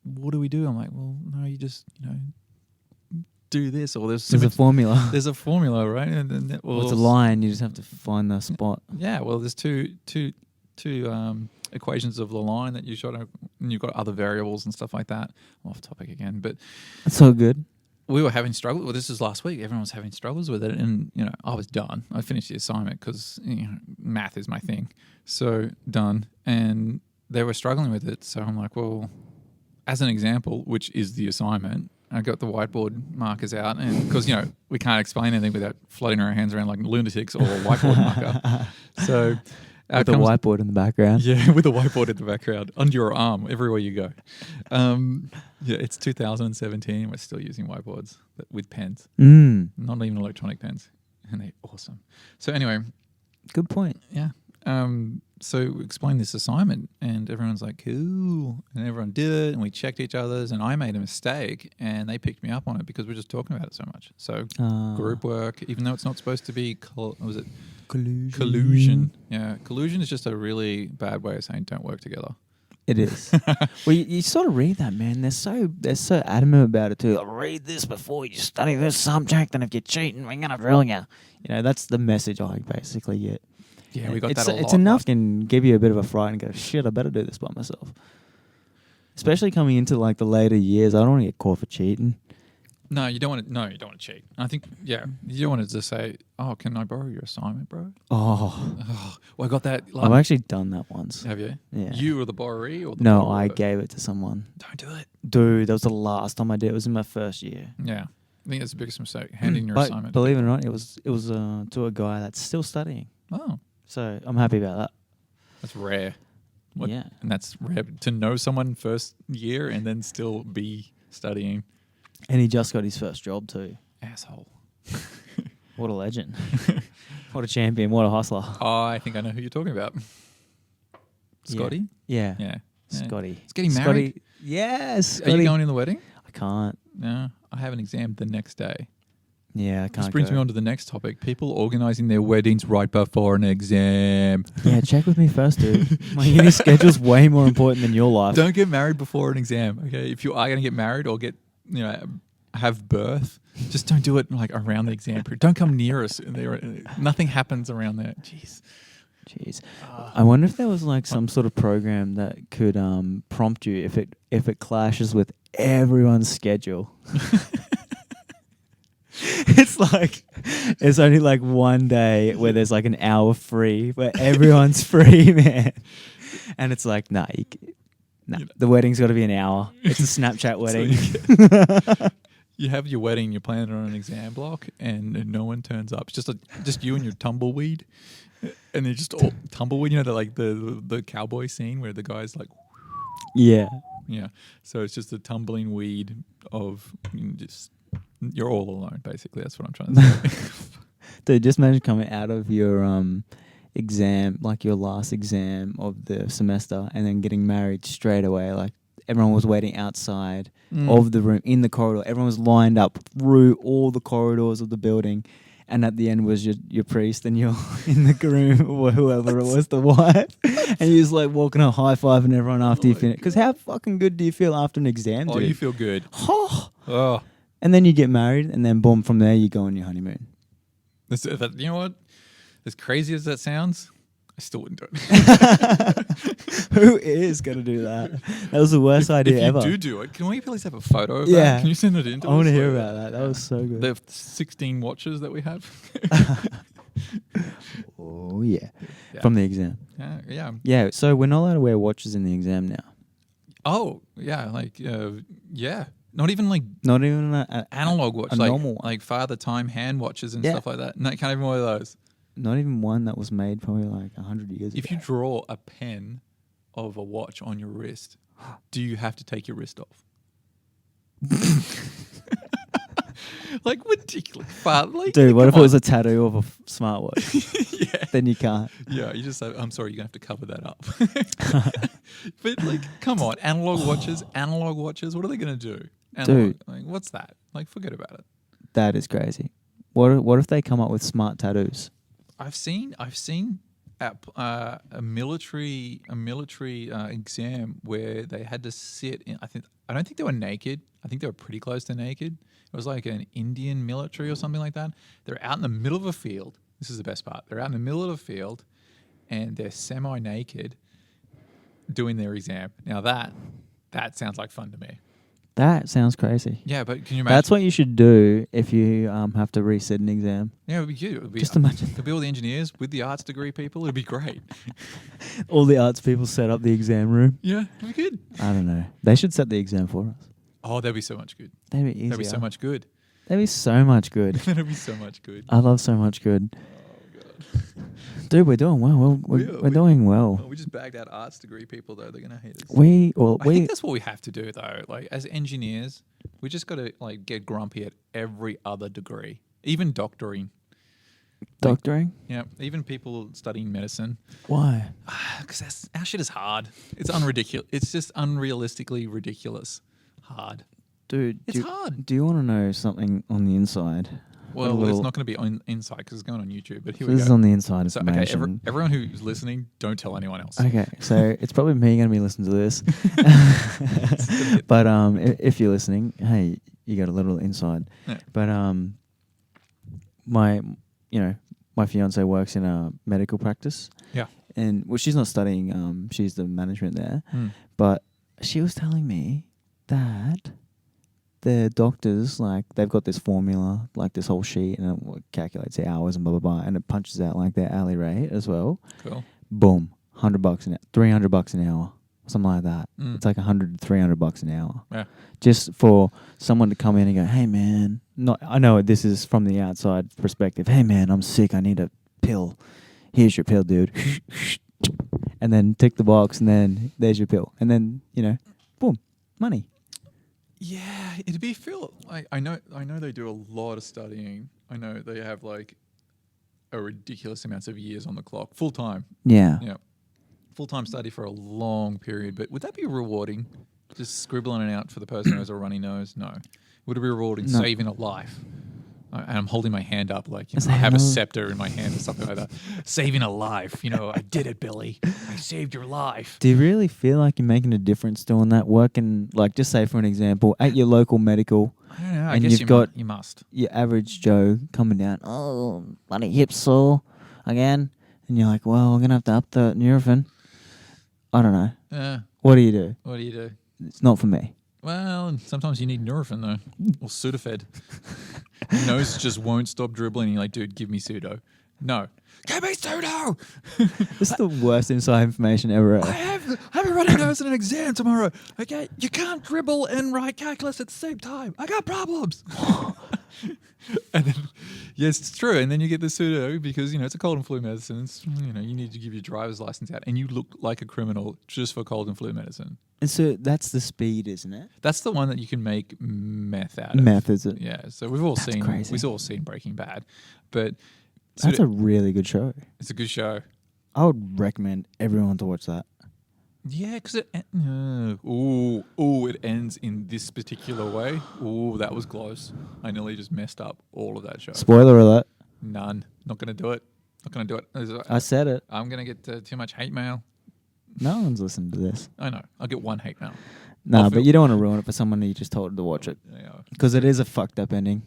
what do we do? I'm like, well, no, you just, you know, do this, or there's a formula. There's a formula, right? And then It's a line. You just have to find the spot. Yeah, well, there's two equations of the line that you shot, and you've got other variables and stuff like that. I'm off topic again, but That's so good. we were having struggles. Well, this is last week. Everyone was having struggles with it, and you know, I was done. I finished the assignment because math is my thing. So done, and they were struggling with it. So I'm like, well, as an example, which is the assignment, I got the whiteboard markers out, and because we can't explain anything without floating our hands around like lunatics or a whiteboard marker. So with a whiteboard in the background. Yeah, with a whiteboard in the background under your arm everywhere you go. Yeah, it's 2017. We're still using whiteboards with pens, not even electronic pens, and they're awesome. So anyway, good point. Yeah. So we explained this assignment, and everyone's like, cool. And everyone did it, and we checked each other's, and I made a mistake, and they picked me up on it because we're just talking about it so much. So group work, even though it's not supposed to be, was it? Collusion. Yeah. Collusion is just a really bad way of saying don't work together. It is. Well, you sort of read that, man. They're so adamant about it too. Read this before you study this subject, and if you're cheating, we're gonna drill you. That's the message I basically get. Yeah, we got that a lot. It's enough can give you a bit of a fright and go, shit, I better do this by myself. Especially coming into like the later years, I don't want to get caught for cheating. No, you don't want to. No, you don't want to cheat. I think, you don't want to just say, "Oh, can I borrow your assignment, bro?" Oh, well, I got that. I've actually done that once. Have you? Yeah. You or the borrowee or the No, borrower? I gave it to someone. Don't do it, dude. That was the last time I did. It was in my first year. Yeah, I think that's the biggest mistake. Handing your but assignment. Believe it or not, it was to a guy that's still studying. Oh, so I'm happy about that. That's rare. Yeah, and that's rare to know someone first year and then still be studying. And he just got his first job too. Asshole. What a legend. What a champion. What a hustler. Oh, I think I know who you're talking about. Scotty? Yeah. Scotty. He's He's getting married? Scotty. Yes. Scotty. Are you going in the wedding? I can't. No. I have an exam the next day. Yeah, I can't. This brings me on to the next topic. People organising their weddings right before an exam. Yeah, check with me first, dude. My uni schedule's way more important than your life. Don't get married before an exam, okay? If you are going to get married or have birth, just don't do it like around the exam period. Don't come near us. Nothing happens around there. Jeez. I wonder if there was like some sort of program that could prompt you if it clashes with everyone's schedule. It's like it's only like one day where there's like an hour free where everyone's free, man. And it's like, nah, the wedding's got to be an hour. It's a Snapchat wedding. So you have your wedding, you're planning on an exam block, and no one turns up. It's just you and your tumbleweed, and they're just all tumbleweed. The cowboy scene where the guy's like, yeah. So it's just a tumbling weed of just. You're all alone, basically. That's what I'm trying to say. Dude, just imagine coming out of your exam, like your last exam of the semester, and then getting married straight away. Like everyone was waiting outside of the room, in the corridor. Everyone was lined up through all the corridors of the building. And at the end was your priest and you're in the groom or whoever it was, the wife. And you're just like walking up, high-fiving everyone after you finish. Because how fucking good do you feel after an exam, dude? Oh, you feel good. Oh. And then you get married, and then boom, from there you go on your honeymoon. You know what? As crazy as that sounds, I still wouldn't do it. Who is going to do that? That was the worst idea ever. If you do it, can we please have a photo of Yeah. that? Can you send it in to I want us? to hear about that. That was so good. The 16 watches that we have. Oh, yeah. Yeah. From the exam. Yeah. Yeah, so we're not allowed to wear watches in the exam now. Oh, yeah. Like, yeah. Not even like Not even an analog watch. a like, normal one. like Father Time hand watches and Yeah. stuff like that. No, you can't even wear those. Not even one that was made probably like 100 years If ago. you draw a pen of a watch on your wrist, do you have to take your wrist off? Like ridiculous. Like, Dude, what if come it was on. a tattoo of a smartwatch? Yeah. Then you can't. Yeah, you just say, I'm sorry, you're going to have to cover that up. But, like, come on. Analog watches, what are they going to do? Dude. Like, what's that? Like, forget about it. That is crazy. What if they come up with smart tattoos? I've seen at a military exam where they had to sit in. I don't think they were naked. I think they were pretty close to naked. It was like an Indian military or something like that. They're out in the middle of a field. This is the best part. They're out in the middle of a field, and they're semi-naked, doing their exam. Now that sounds like fun to me. That sounds crazy. Yeah, but can you imagine? That's what you should do if you have to resit an exam. Yeah, it would be cute. It would be, Just imagine. It'd be all the engineers with the arts degree people. It'd be great. All the arts people set up the exam room. Yeah, it'd be good. I don't know. They should set the exam for us. Oh, that'd be so much good. That'd be easier. That'd be so much good. That'd be so much good. That'd be so much good. I love so much good. Oh, God. Dude, we're doing well. We're doing well. Oh, we just bagged out arts degree people, though. They're going to hate us. I I think that's what we have to do, though. Like, as engineers, we just got to, like, get grumpy at every other degree. Even doctoring. doctoring. Yeah, even people studying medicine. Why? Because our shit is hard. It's unridiculous. It's just unrealistically ridiculous hard. Dude, It's hard. Do you want to know something on the inside? Well, it's not going to be on inside because it's going on YouTube. But here we This go. is on the inside So, okay, information. everyone who's listening, don't tell anyone else. Okay, so it's probably me going to be listening to this. But if you're listening, hey, you got a little inside. Yeah. But my fiance works in a medical practice. Yeah. And well, she's not studying. She's the management there. Mm. But she was telling me that the doctors, like, they've got this formula, like this whole sheet, and it calculates the hours and blah, blah, blah, and it punches out, like, their hourly rate as well. Cool. Boom. $100 an hour, $300 an hour, something like that. Mm. It's like $100 to $300 an hour. Yeah. Just for someone to come in and go, hey, man, I know this is from the outside perspective. Hey, man, I'm sick. I need a pill. Here's your pill, dude. And then tick the box, and then there's your pill. And then, boom, money. Yeah, it'd be like I know they do a lot of studying. I know they have like a ridiculous amounts of years on the clock, full time. Yeah. Yeah, full time study for a long period. But would that be rewarding? Just scribbling it out for the person who has a runny nose? No. Would it be rewarding? No. Saving a life. And I'm holding my hand up like Is I that have a how- scepter in my hand or something like that. Saving a life. I did it, Billy. I saved your life. Do you really feel like you're making a difference doing that? Working, like, just say for an example, at your local medical, I don't know. I And guess you've you got- you must. your average Joe coming down, oh, bloody hip sore again. And you're like, well, I'm going to have to up the Nurofen. I don't know. What do you do? What do you do? It's not for me. Well, sometimes you need Nurofen, though, or Sudafed. Your nose just won't stop dribbling. And you're like, dude, give me Pseudo. No. Give me Pseudo! This is the worst inside information ever. I have a runny nose in an exam tomorrow. Okay? You can't dribble and write calculus at the same time. I got problems. And then, yes, it's true. And then you get the Pseudo because, it's a cold and flu medicine. It's, you need to give your driver's license out. And you look like a criminal just for cold and flu medicine. And so that's the speed, isn't it? That's the one that you can make meth out of. Meth, is it? Yeah, so we've all seen crazy. we've all seen Breaking Bad, but That's a really good show. it's a good show. I would recommend everyone to watch that. Yeah, because it ends in this particular way. Ooh, that was close. I nearly just messed up all of that show. Spoiler alert. None. Not gonna do it. Not gonna do it. I said it. I'm gonna get too much hate mail. No one's listening to this. I know. I'll get one hate mail. No, I'll but feel- you don't want to ruin it for someone who you just told to watch it. Yeah. Because it is a fucked up ending.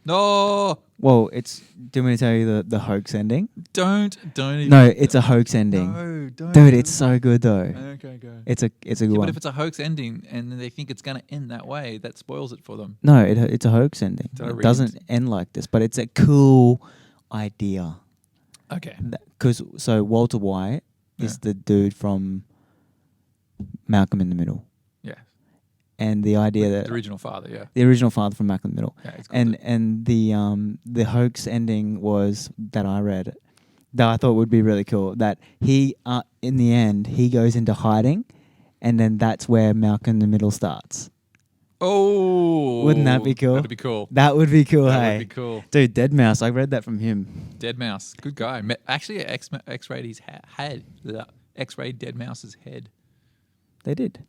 No, Well, it's. Do you want me to tell you the hoax ending? don't even. No, it's a hoax ending. No, don't. Dude, it's so good though. Okay, go. It's a good Yeah, one. but if it's a hoax ending and they think it's going to end that way, that spoils it for them. No, it's a hoax ending. Did I It read doesn't it? end like this, but it's a cool idea. Okay. Because so Walter White is the dude from Malcolm in the Middle, Yeah. and the idea that The original father, yeah. the original father from Malcolm in the Middle, Yeah, he's called it. and the hoax ending was that I read that I thought would be really cool. That he in the end he goes into hiding, and then that's where Malcolm in the Middle starts. Oh. Wouldn't that be cool? That'd be cool. That would be cool, That hey. would be cool. Dude, Dead Mouse, I read that from him. Dead mouse. Good guy. Actually, X-rayed his head. X-rayed Dead Mouse's head. They did.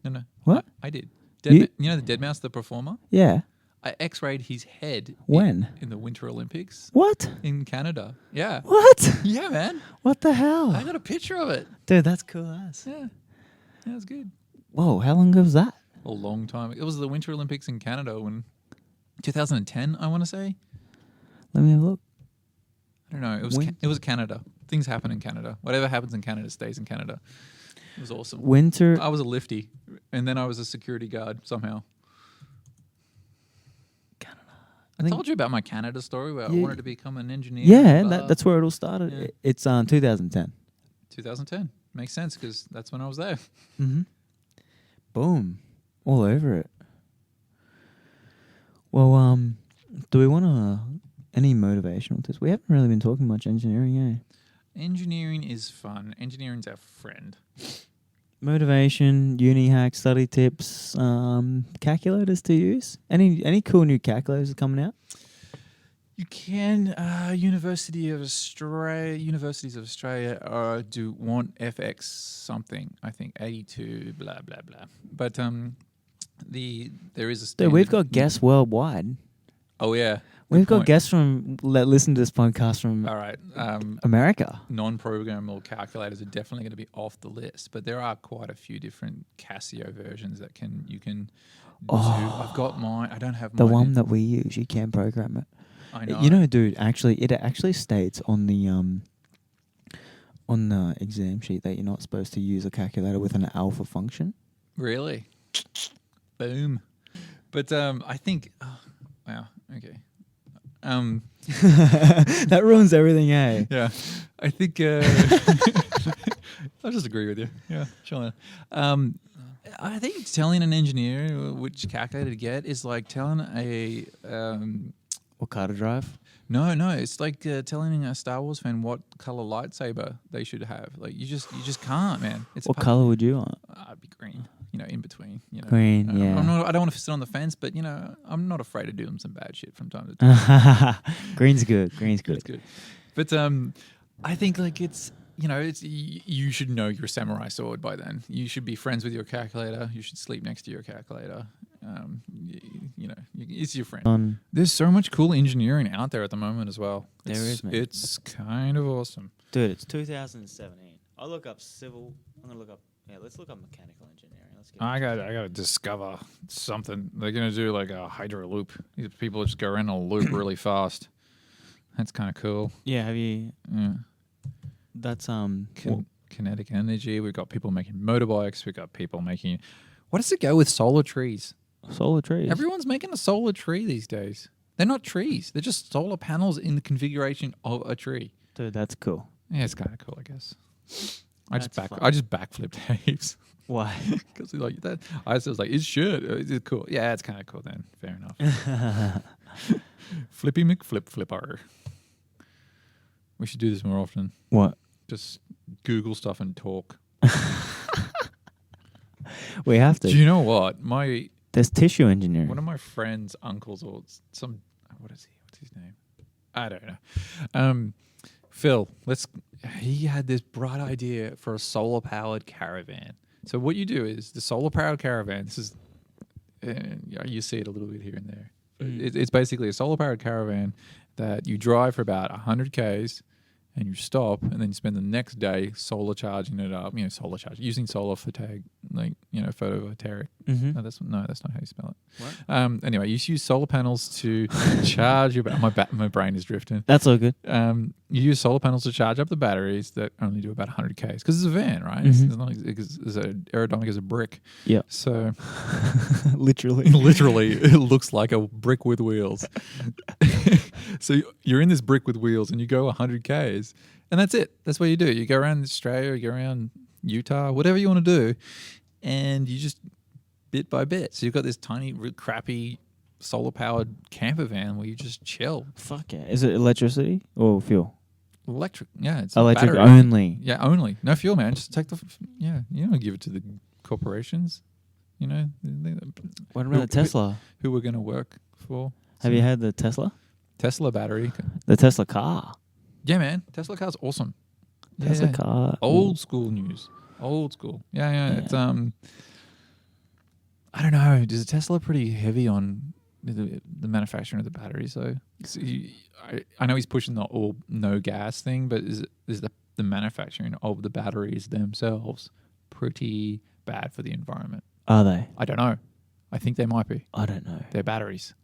No. What? I did. You- You know the Dead Mouse, the performer? Yeah. I X-rayed his head. When? In the Winter Olympics What? in Canada. Yeah. What? Yeah, man. What the hell? I got a picture of it. Dude, that's cool ass. Yeah. That was good. Whoa, how long ago was that? A long time. It was the Winter Olympics in Canada when 2010, I want to say. Let me have a look. I don't know. It was Canada. Things happen in Canada. Whatever happens in Canada stays in Canada. It was awesome. Winter. I was a lifty, and then I was a security guard somehow. I think- told you about my Canada story where I Yeah. wanted to become an engineer. Yeah, blah. that's where it all started. Yeah. It's 2010. 2010. Makes sense because that's when I was there. Mm-hmm. Boom. All over it. Well, do we want to any motivational tips? We haven't really been talking much engineering, eh? Engineering is fun. Engineering's our friend. Motivation, uni hacks, study tips, calculators to use. Any cool new calculators coming out? You can Universities of Australia do want FX something. I think 82 blah blah blah. But there is a Dude, standard. we've got guests worldwide. Oh yeah, We've good got point. guests from listen to this podcast from All right, America. non-programmable calculators are definitely going to be off the list, but there are quite a few different Casio versions that you can. Do. I've got mine. I don't have The mine. one that we use, you can program it. I know. You know, dude, it actually states on the exam sheet that you're not supposed to use a calculator with an alpha function. Really? Boom. But I think. Oh, wow. Okay. That ruins everything, eh? Yeah. I think. I'll just agree with you. Yeah. Sure. I think telling an engineer which calculator to get is like telling a. What car to drive? No, it's like telling a Star Wars fan what color lightsaber they should have. Like you just can't, man. It's What color would you want? I'd be green. In between. Green, yeah. I don't want to sit on the fence, but I'm not afraid to do them some bad shit from time to time. Green's good. Green's It's good. good. But I think like it's you should know your samurai sword by then. You should be friends with your calculator. You should sleep next to your calculator. It's your friend. There's so much cool engineering out there at the moment as well. There is, man. It's kind of awesome. Dude, it's 2017. I'll look up civil. I'm gonna look up. Yeah, let's look up mechanical engineering. Let's get. I gotta discover something. They're gonna do like a hydro loop. These people just go around a loop really fast. That's kind of cool. Yeah, have you? Yeah. That's Kinetic energy. We've got people making motorbikes. We've got people making. What does it go with solar trees? solar trees. Everyone's making a solar tree these days. They're not trees. They're just solar panels in the configuration of a tree. Dude, that's cool. Yeah, it's kind of cool, I guess. I just That's fun. backflipped heaps Why? because like that. I was like, it's shit. It's cool. Yeah, it's kind of cool then. Fair enough. Flippy McFlipper. We should do this more often. What? Just Google stuff and talk. We have to. Do you know what? There's tissue engineering. One of my friends' uncles or some what is he? What's his name? I don't know. Phil, he had this bright idea for a solar powered caravan. So what you do is the solar powered caravan, this is you see it a little bit here and there. It's basically a solar powered caravan that you drive for about 100 Ks and you stop, and then you spend the next day solar charging it up. Solar charge using solar photovoltaic, photovoltaic. Mm-hmm. No, that's not how you spell it. What? Anyway, you use solar panels to charge your. My brain is drifting. That's all good. You use solar panels to charge up the batteries that only do about 100 k's because it's a van, right? Mm-hmm. It's not as aerodynamic as a brick. Yeah. So literally, it looks like a brick with wheels. So you're in this brick with wheels and you go 100 k's, and that's it. That's what you do. You go around Australia, you go around Utah, whatever you want to do, and you just bit by bit. So you've got this tiny, real crappy solar-powered camper van where you just chill. Fuck yeah! Is it electricity or fuel? Electric, yeah. It's Electric battery. only. Yeah, only. No fuel, man. Just take you don't give it to the corporations. What about the Tesla? Who we're going to work for. Have you had the Tesla? Tesla battery. The Tesla car. Yeah, man. Tesla car's awesome. Tesla car. Old school news. Old school. Yeah. It's I don't know. Is Tesla pretty heavy on the manufacturing of the batteries though? I know he's pushing the all no gas thing, but is the manufacturing of the batteries themselves pretty bad for the environment? Are they? I don't know. I think they might be. I don't know. They're batteries.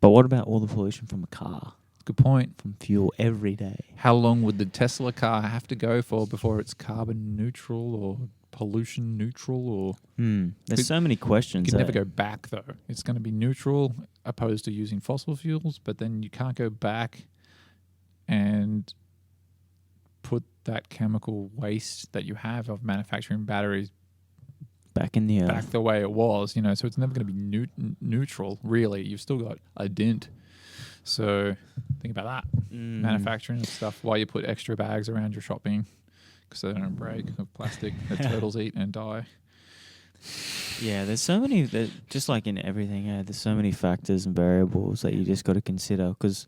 But what about all the pollution from a car? Good point. From fuel every day. How long would the Tesla car have to go for before it's carbon neutral or pollution neutral? Or there's so many questions. You can never go back though. It's going to be neutral opposed to using fossil fuels, but then you can't go back and put that chemical waste that you have of manufacturing batteries back in the earth. Back the way it was, so it's never going to be neutral, really. You've still got a dent. So think about that. Manufacturing and stuff, why you put extra bags around your shopping, because they don't break, of plastic that turtles eat and die. Yeah, there's so many, just like in everything, there's so many factors and variables that you just got to consider, because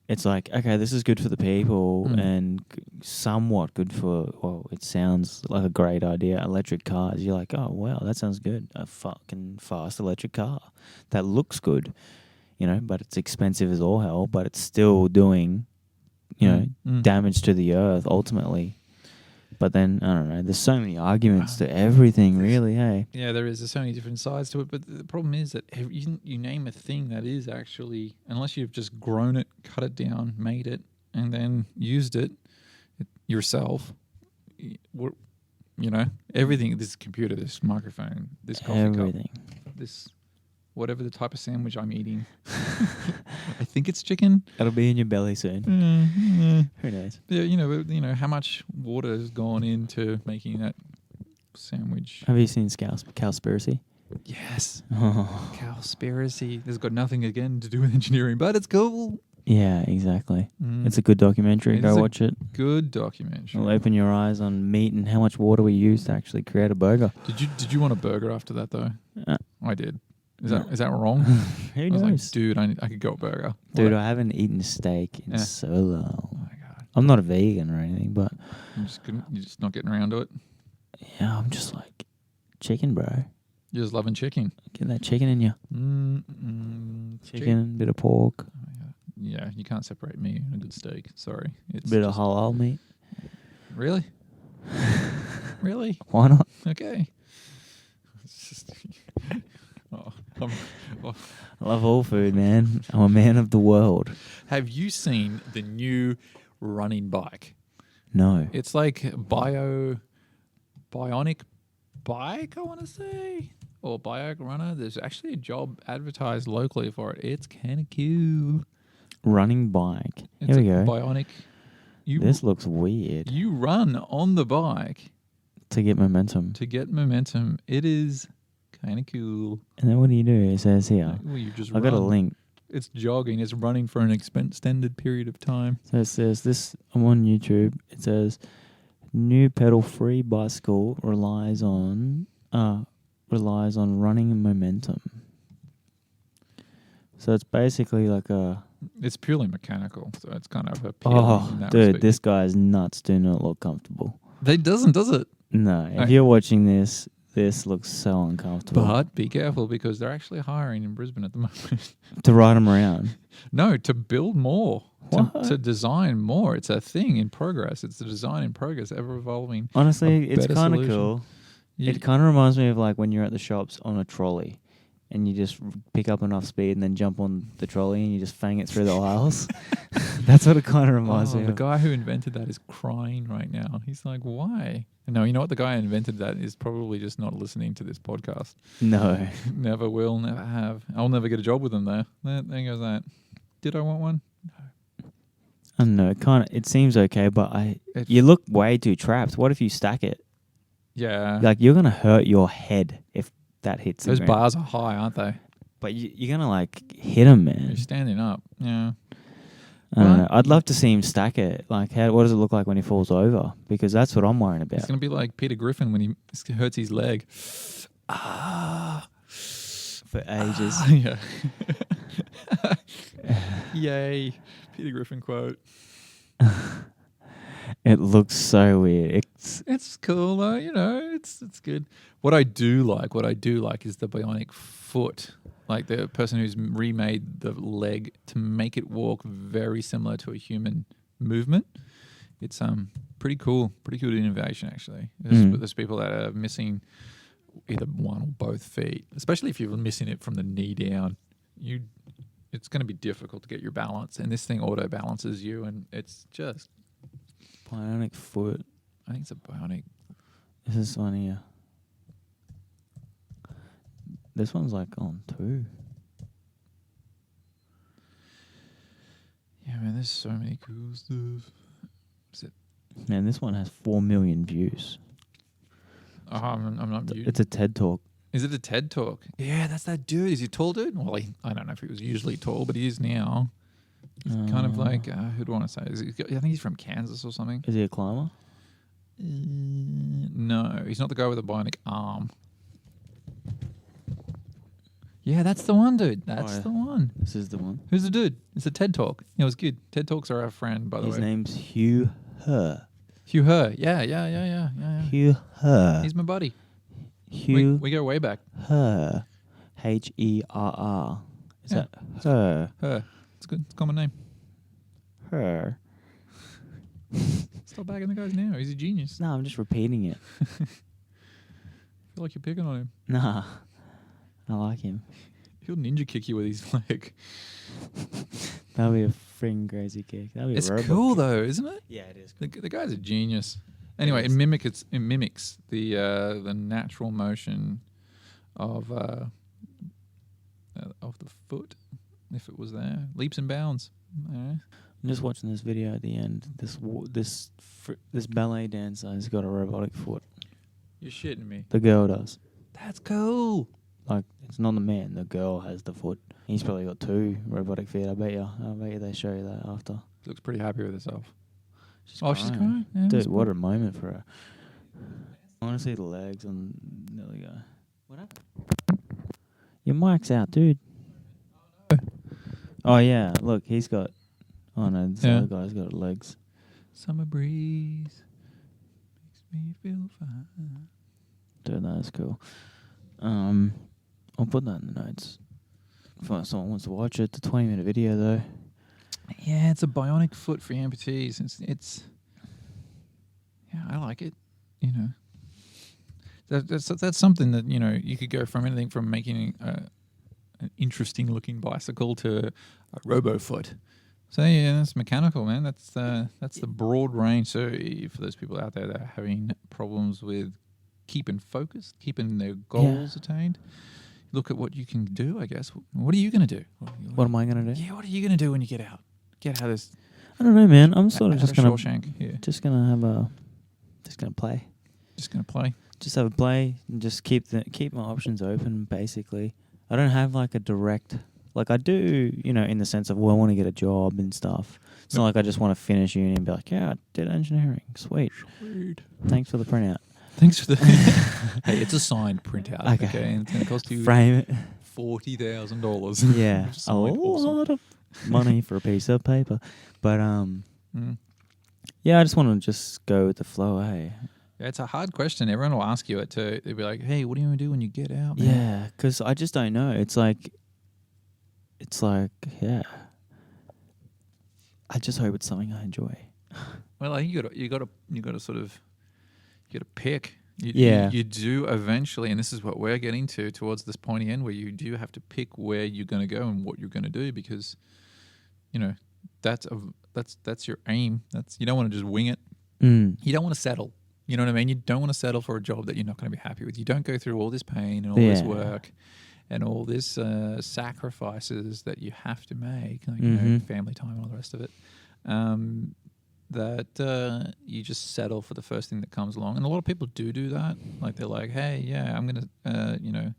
it's like, okay, this is good for the people and somewhat good for, well, it sounds like a great idea, electric cars. You're like, oh, wow, that sounds good. A fucking fast electric car. That looks good, but it's expensive as all hell, but it's still doing, damage to the earth ultimately. But then, I don't know, there's so many arguments to everything, really, hey? Yeah, there is. There's so many different sides to it. But the problem is that you name a thing that is actually, unless you've just grown it, cut it down, made it, and then used it yourself, everything, this computer, this microphone, this coffee cup, this whatever the type of sandwich I'm eating. I think it's chicken. It'll be in your belly soon. Who knows? Yeah, how much water has gone into making that sandwich. Have you seen Cowspiracy? Yes. Cowspiracy. This has got nothing, again, to do with engineering, but it's cool. Yeah, exactly. It's a good documentary. Go watch it. Good documentary. It'll open your eyes on meat and how much water we use to actually create a burger. Did you want a burger after that, though? I did. Is that wrong? Who knows? I was like, dude, I could go a burger. Dude, I haven't eaten steak in so long. Oh my God. I'm not a vegan or anything, but you're just not getting around to it. Yeah, I'm just like chicken, bro. You're just loving chicken. Get that chicken in you. Chicken, bit of pork. Yeah, you can't separate me and a good steak. Sorry, it's bit of halal meat. Really? Really? Why not? Okay. It's just. I love all food, man. I'm a man of the world. Have you seen the new running bike? No. It's like bionic bike, I want to say, or bionic runner. There's actually a job advertised locally for it. It's kind of cool. Running bike. It's Here we go. Bionic. This looks weird. You run on the bike to get momentum. It is kind of cool. And then what do? It says here. Well, you just I got a link. It's jogging. It's running for an extended period of time. So it says this. I'm on YouTube. It says new pedal-free bicycle relies on running and momentum. So it's basically like a. It's purely mechanical, so it's kind of a. Dude, this guy's nuts. Do not look comfortable. It doesn't, does it? No. If you're watching this. This looks so uncomfortable. But be careful because they're actually hiring in Brisbane at the moment. To ride them around? No, to build more. to design more. It's a thing in progress. It's a design in progress, ever evolving. Honestly, it's better kind of solution. cool. You- It kind of reminds me of like when you're at the shops on a trolley and you just pick up enough speed and then jump on the trolley and you just fang it through the aisles. That's what it kind of reminds me the of. guy who invented that is crying right now. He's like, why? No, you know what? The guy who invented that is probably just not listening to this podcast. No. Never will, never have. I'll never get a job with him though. There goes that. Did I want one? I don't know. It seems okay, but you look way too trapped. What if you stack it? Yeah. Like, you're going to hurt your head if that hits Those the ground. bars are high, aren't they? But you're going to, like, hit him, man. You're standing up. Yeah. I don't know. I'd love to see him stack it. Like, what does it look like when he falls over? Because that's what I'm worrying about. It's going to be like Peter Griffin when he hurts his leg. For ages. Yeah. Yay. Peter Griffin quote. It looks so weird. It's cool though, it's good. What I do like is the bionic foot. Like the person who's remade the leg to make it walk very similar to a human movement. It's pretty cool. Pretty good innovation actually. There's people that are missing either one or both feet, especially if you're missing it from the knee down. It's going to be difficult to get your balance, and this thing auto balances you, and it's just bionic foot. I think it's a bionic. This is one here. This one's like on 2. Yeah, man, there's so many cool stuff. Is it? Man, this one has 4 million views. Oh, I'm not. It's a TED Talk. Is it a TED Talk? Yeah, that's that dude. Is he a tall dude? Well, I don't know if he was usually tall, but he is now. He's kind of like, who do I want to say? I think he's from Kansas or something. Is he a climber? No, he's not the guy with the bionic arm. Yeah, that's the one, dude. That's the one. This is the one. Who's the dude? It's a TED Talk. It was good. TED Talks are our friend, by the way. His name's Hugh Herr. Hugh Herr. Yeah. Hugh Herr. He's my buddy. Hugh. We go way back. Herr. Herr. Is that Herr? Herr. It's good. It's a common name. Herr. Stop bagging the guy's now. He's a genius. No, I'm just repeating it. I feel like you're picking on him. Nah. I like him. He'll ninja kick you with his leg. That'll be a freaking crazy kick. That'll be It's a robot cool kick. though, isn't it? Yeah, it is. The guy's a genius. Anyway, it mimics the natural motion of the foot, if it was there. Leaps and bounds. I'm just watching this video at the end. This ballet dancer has got a robotic foot. You're shitting me. The girl does. That's cool. Like, it's not the man. The girl has the foot. He's probably got 2 robotic feet. I bet you they show you that after. Looks pretty happy with herself. She's crying. crying. Yeah, Dude, what a moment for her. I want to see the legs on. There we go. What happened? Your mic's out, dude. Oh yeah, look, he's got. Oh no, this other guy's got legs. Summer breeze makes me feel fine. Dude, that's cool. I'll put that in the notes. If someone wants to watch it, it's a 20-minute video though. Yeah, it's a bionic foot for amputees. It's yeah, I like it. That's something that you could go from anything from making an interesting looking bicycle to a robo foot. So yeah, that's mechanical, man. That's the broad range. So for those people out there that are having problems with keeping focused, keeping their goals attained, look at what you can do. I guess. What are you going to do? What am I going to do? Yeah, what are you going to do when you get out? Get out of this. I don't know, man. I'm sort of just gonna Shawshank. just gonna play. Just gonna play. Just have a play and just keep my options open. Basically, I don't have like a direct. Like I do, in the sense of, I want to get a job and stuff. It's not like I just want to finish uni and be like, yeah, I did engineering. Sweet. Thanks for the printout. Thanks for the. Hey, it's a signed printout. Okay. And it's going to cost you frame it. $40,000. Yeah, a lot of money for a piece of paper. But yeah, I just want to just go with the flow. Hey. Yeah, it's a hard question. Everyone will ask you it too. They'll be like, "Hey, what do you want to do when you get out?" Man? Yeah, because I just don't know. It's like, yeah. I just hope it's something I enjoy. Well, I think you got to sort of pick. Yeah. You do eventually, and this is what we're getting to towards this pointy end, where you do have to pick where you're going to go and what you're going to do, because, you know, that's your aim. You don't want to just wing it. Mm. You don't want to settle. You know what I mean? You don't want to settle for a job that you're not going to be happy with. You don't go through all this pain and all this work and all this sacrifices that you have to make, like, you know, family time and all the rest of it. That you just settle for the first thing that comes along. And a lot of people do that. Like, they're like, hey, yeah, I'm going to, you know,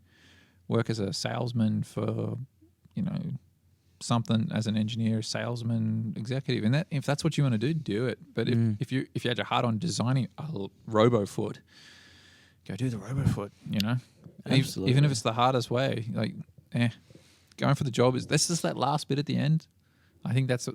work as a salesman for, you know, something, as an engineer, salesman, executive. And that, if that's what you want to do it. But if you had your heart on designing a robo-foot, go do the robo-foot, you know. Absolutely. Even if it's the hardest way, like, going for the job this is that last bit at the end. I think that's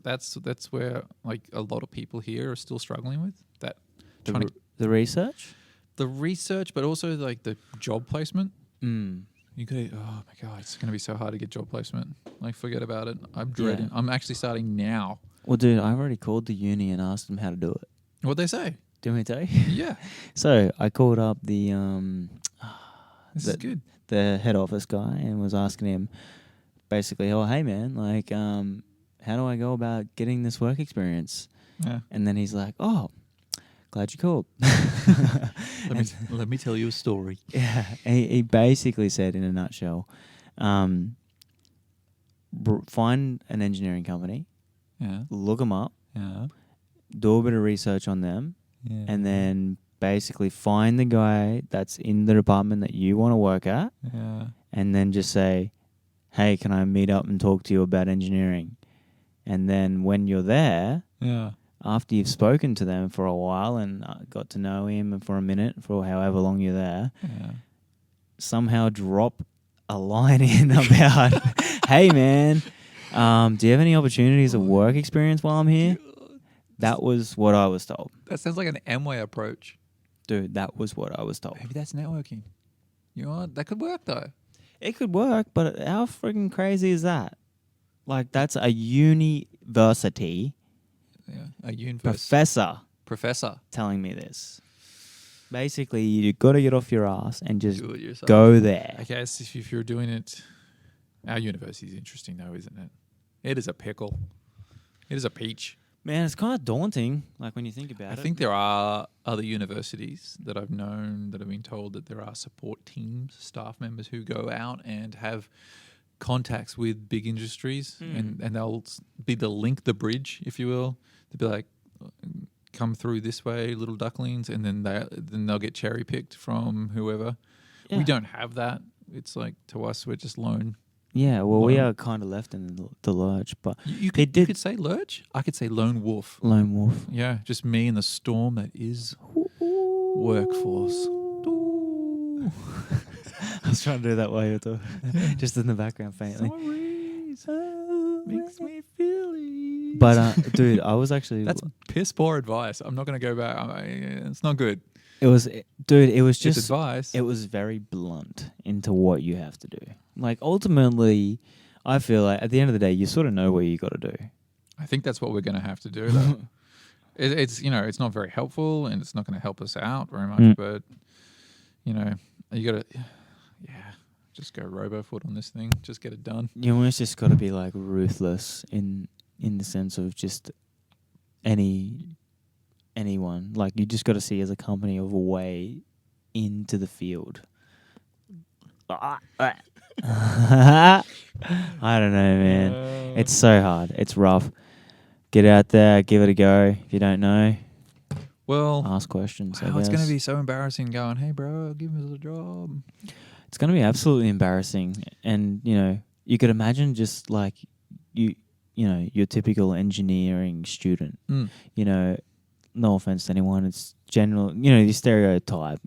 where, like, a lot of people here are still struggling with that. The research, but also like the job placement. Mm. You could, oh my God, it's going to be so hard to get job placement. Like, forget about it. I'm dreading. Yeah. I'm actually starting now. Well, dude, I've already called the uni and asked them how to do it. What'd they say? Do you want me to tell you? Yeah. So I called up the this is good. The head office guy, and was asking him basically, oh, hey man, like, how do I go about getting this work experience? Yeah. And then he's like, oh, glad you called. Let me tell you a story. Yeah. He basically said, in a nutshell, find an engineering company, look them up, do a bit of research on them, and then basically find the guy that's in the department that you want to work at, and then just say, hey, can I meet up and talk to you about engineering? And then when you're there, after you've spoken to them for a while and got to know him for a minute, for however long you're there, somehow drop a line in about, hey, man, do you have any opportunities of work experience while I'm here? That was what I was told. That sounds like an Amway approach. Dude, that was what I was told. Maybe that's networking. You know what? That could work, though. It could work, but how freaking crazy is that? Like, that's a university professor telling me this. Basically, you got to get off your ass and just go there. I guess if you're doing it, our university is interesting, though, isn't it? It is a pickle. It is a peach. Man, it's kind of daunting, like, when you think about it. I think there are other universities that I've known that have been told that there are support teams, staff members who go out and have contacts with big industries, and they'll be the bridge, if you will. They'll be like, come through this way, little ducklings, and then they'll get cherry picked from whoever. Yeah. We don't have that. It's like, to us, we're just lone. Yeah, well, we are kind of left in the lurch, but you could say lurch. I could say lone wolf. Lone wolf. Yeah, just me and the storm that is workforce. I was trying to do that while you were talking, just in the background faintly. Makes me feel. But dude, I was actually. That's piss poor advice. I'm not going to go back. It's not good. It was, dude. It was just it's advice. It was very blunt into what you have to do. Like, ultimately, I feel like at the end of the day, you sort of know what you got to do. I think that's what we're going to have to do, though. It's it's not very helpful, and it's not going to help us out very much. But you got to, just go robo-foot on this thing. Just get it done. You almost just got to be like ruthless in the sense of just anyone. Like, you just got to see as a company of a way into the field. I don't know, man. It's so hard. It's rough. Get out there, give it a go. If you don't know, well, ask questions. Wow, it's going to be so embarrassing going, hey, bro, give me the job. It's going to be absolutely embarrassing. And, you could imagine just like your typical engineering student, no offense to anyone. It's general, the stereotype,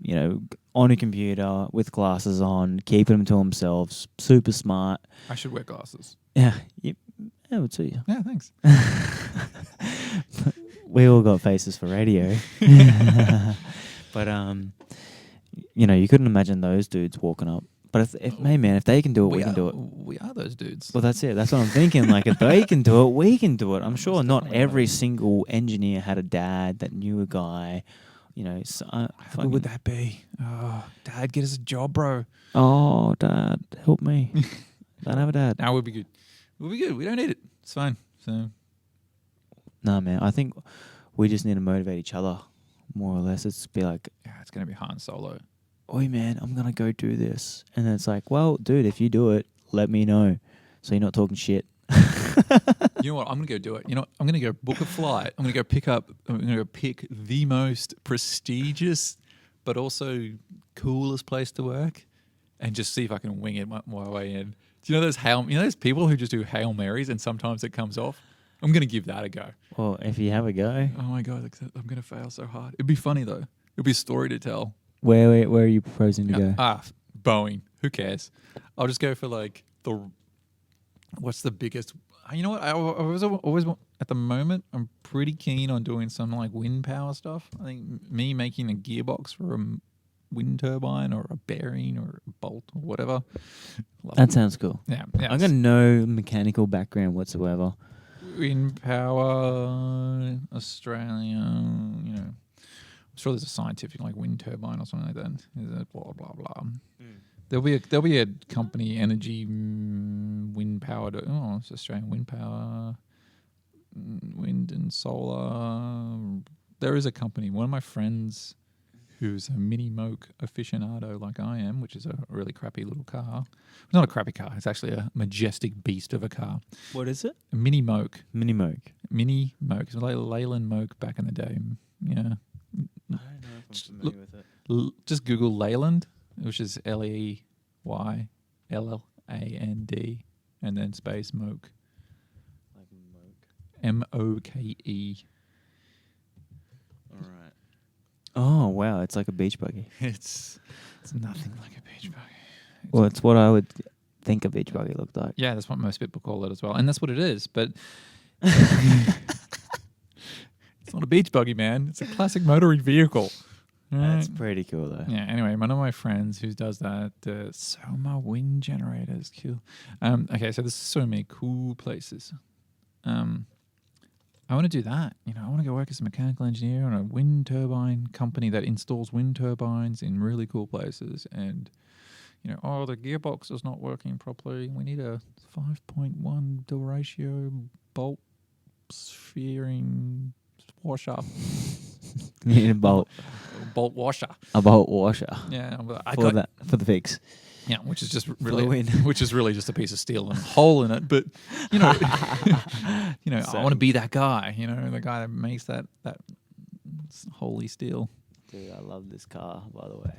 on a computer with glasses on, keeping them to themselves, super smart. I should wear glasses. Yeah. I would see you. Yeah, thanks. We all got faces for radio. But, you couldn't imagine those dudes walking up But if hey man, if they can do it, we can do it. We are those dudes. Well, that's it. That's what I'm thinking. Like, if they can do it, we can do it. I'm sure Most not definitely every right. single engineer had a dad that knew a guy. You know, so, How good would that be? Oh, Dad, get us a job, bro. Oh, Dad, help me. Don't have a dad. Now we'll be good. We'll be good. We don't need it. It's fine. So No, man. I think we just need to motivate each other, more or less. It's be like, yeah, it's gonna be Han Solo. oi, man, I'm going to go do this. And then it's like, well, dude, if you do it, let me know. So you're not talking shit. You know what? I'm gonna go do it. You know, I'm gonna go book a flight. I'm gonna go pick the most prestigious, but also coolest place to work, and just see if I can wing it my way in. Do you know those people who just do Hail Marys and sometimes it comes off? I'm gonna give that a go. Well, if you have a go, Oh my god, I'm gonna fail so hard. It'd be funny though. It'd be a story to tell. where are you proposing to go? Boeing. Who cares? I'll just go for like what's the biggest? You know what? I was always at the moment. I'm pretty keen on doing some like wind power stuff. I think me making a gearbox for a wind turbine or a bearing or a bolt or whatever. That sounds cool. Yeah. I got no mechanical background whatsoever. Wind power, Australia. You know, I'm sure there's a scientific like wind turbine or something like that. Is it blah blah blah. There'll be a company, energy wind powered. Oh, it's Australian wind power, wind and solar. There is a company. One of my friends, who's a mini moke aficionado like I am, which is a really crappy little car. It's not a crappy car. It's actually a majestic beast of a car. What is it? A mini moke. Mini moke. Mini moke. It's like Leyland moke back in the day. Yeah. I don't know if I'm familiar with it. Just Google Leyland, which is LEYLLAND, and then space moke. Like moke. MOKE. All right. Oh wow, it's like a beach buggy. It's nothing like a beach buggy. Well, it's what I would think a beach buggy looked like. Yeah, that's what most people call it as well, and that's what it is. But it's not a beach buggy, man. It's a classic motoring vehicle. That's Right? pretty cool though. Yeah. Anyway, one of my friends who does that, Soma wind generators, cool. Okay, so there's so many cool places. I want to do that. You know, I want to go work as a mechanical engineer on a wind turbine company that installs wind turbines in really cool places. And, you know, oh, the gearbox is not working properly. We need a 5.1 to ratio bolt sphering washer. You need a bolt washer. washer. Yeah, For the fix. Yeah, which is just the really, win. which is really just a piece of steel and a hole in it. But you know, I want to be that guy. You know, the guy that makes that holy steel. Dude, I love this car, by the way.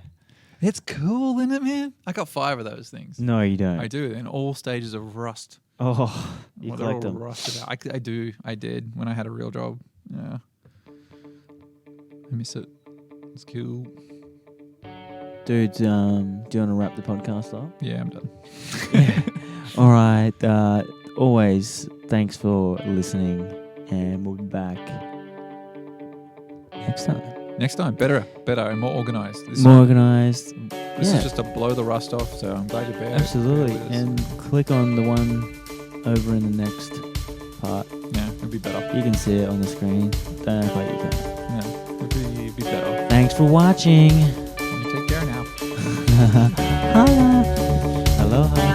It's cool, isn't it, man? I got 5 of those things. No, you don't. I do, in all stages of rust. Oh, you They're collect all them. rusted out. I did when I had a real job. Yeah, I miss it. It's cool. Dude, do you want to wrap the podcast up? Yeah, I'm done. All right. Always thanks for listening, and we'll be back next time. Next time, better and more organized. More organized. This yeah. is just to blow the rust off, so I'm glad you're there. Absolutely. And click on the one over in the next part. Yeah, it'd be better. You can see it on the screen. Don't act like you can't. Yeah, it'd be better. Thanks for watching. You take care now. Holla. Aloha.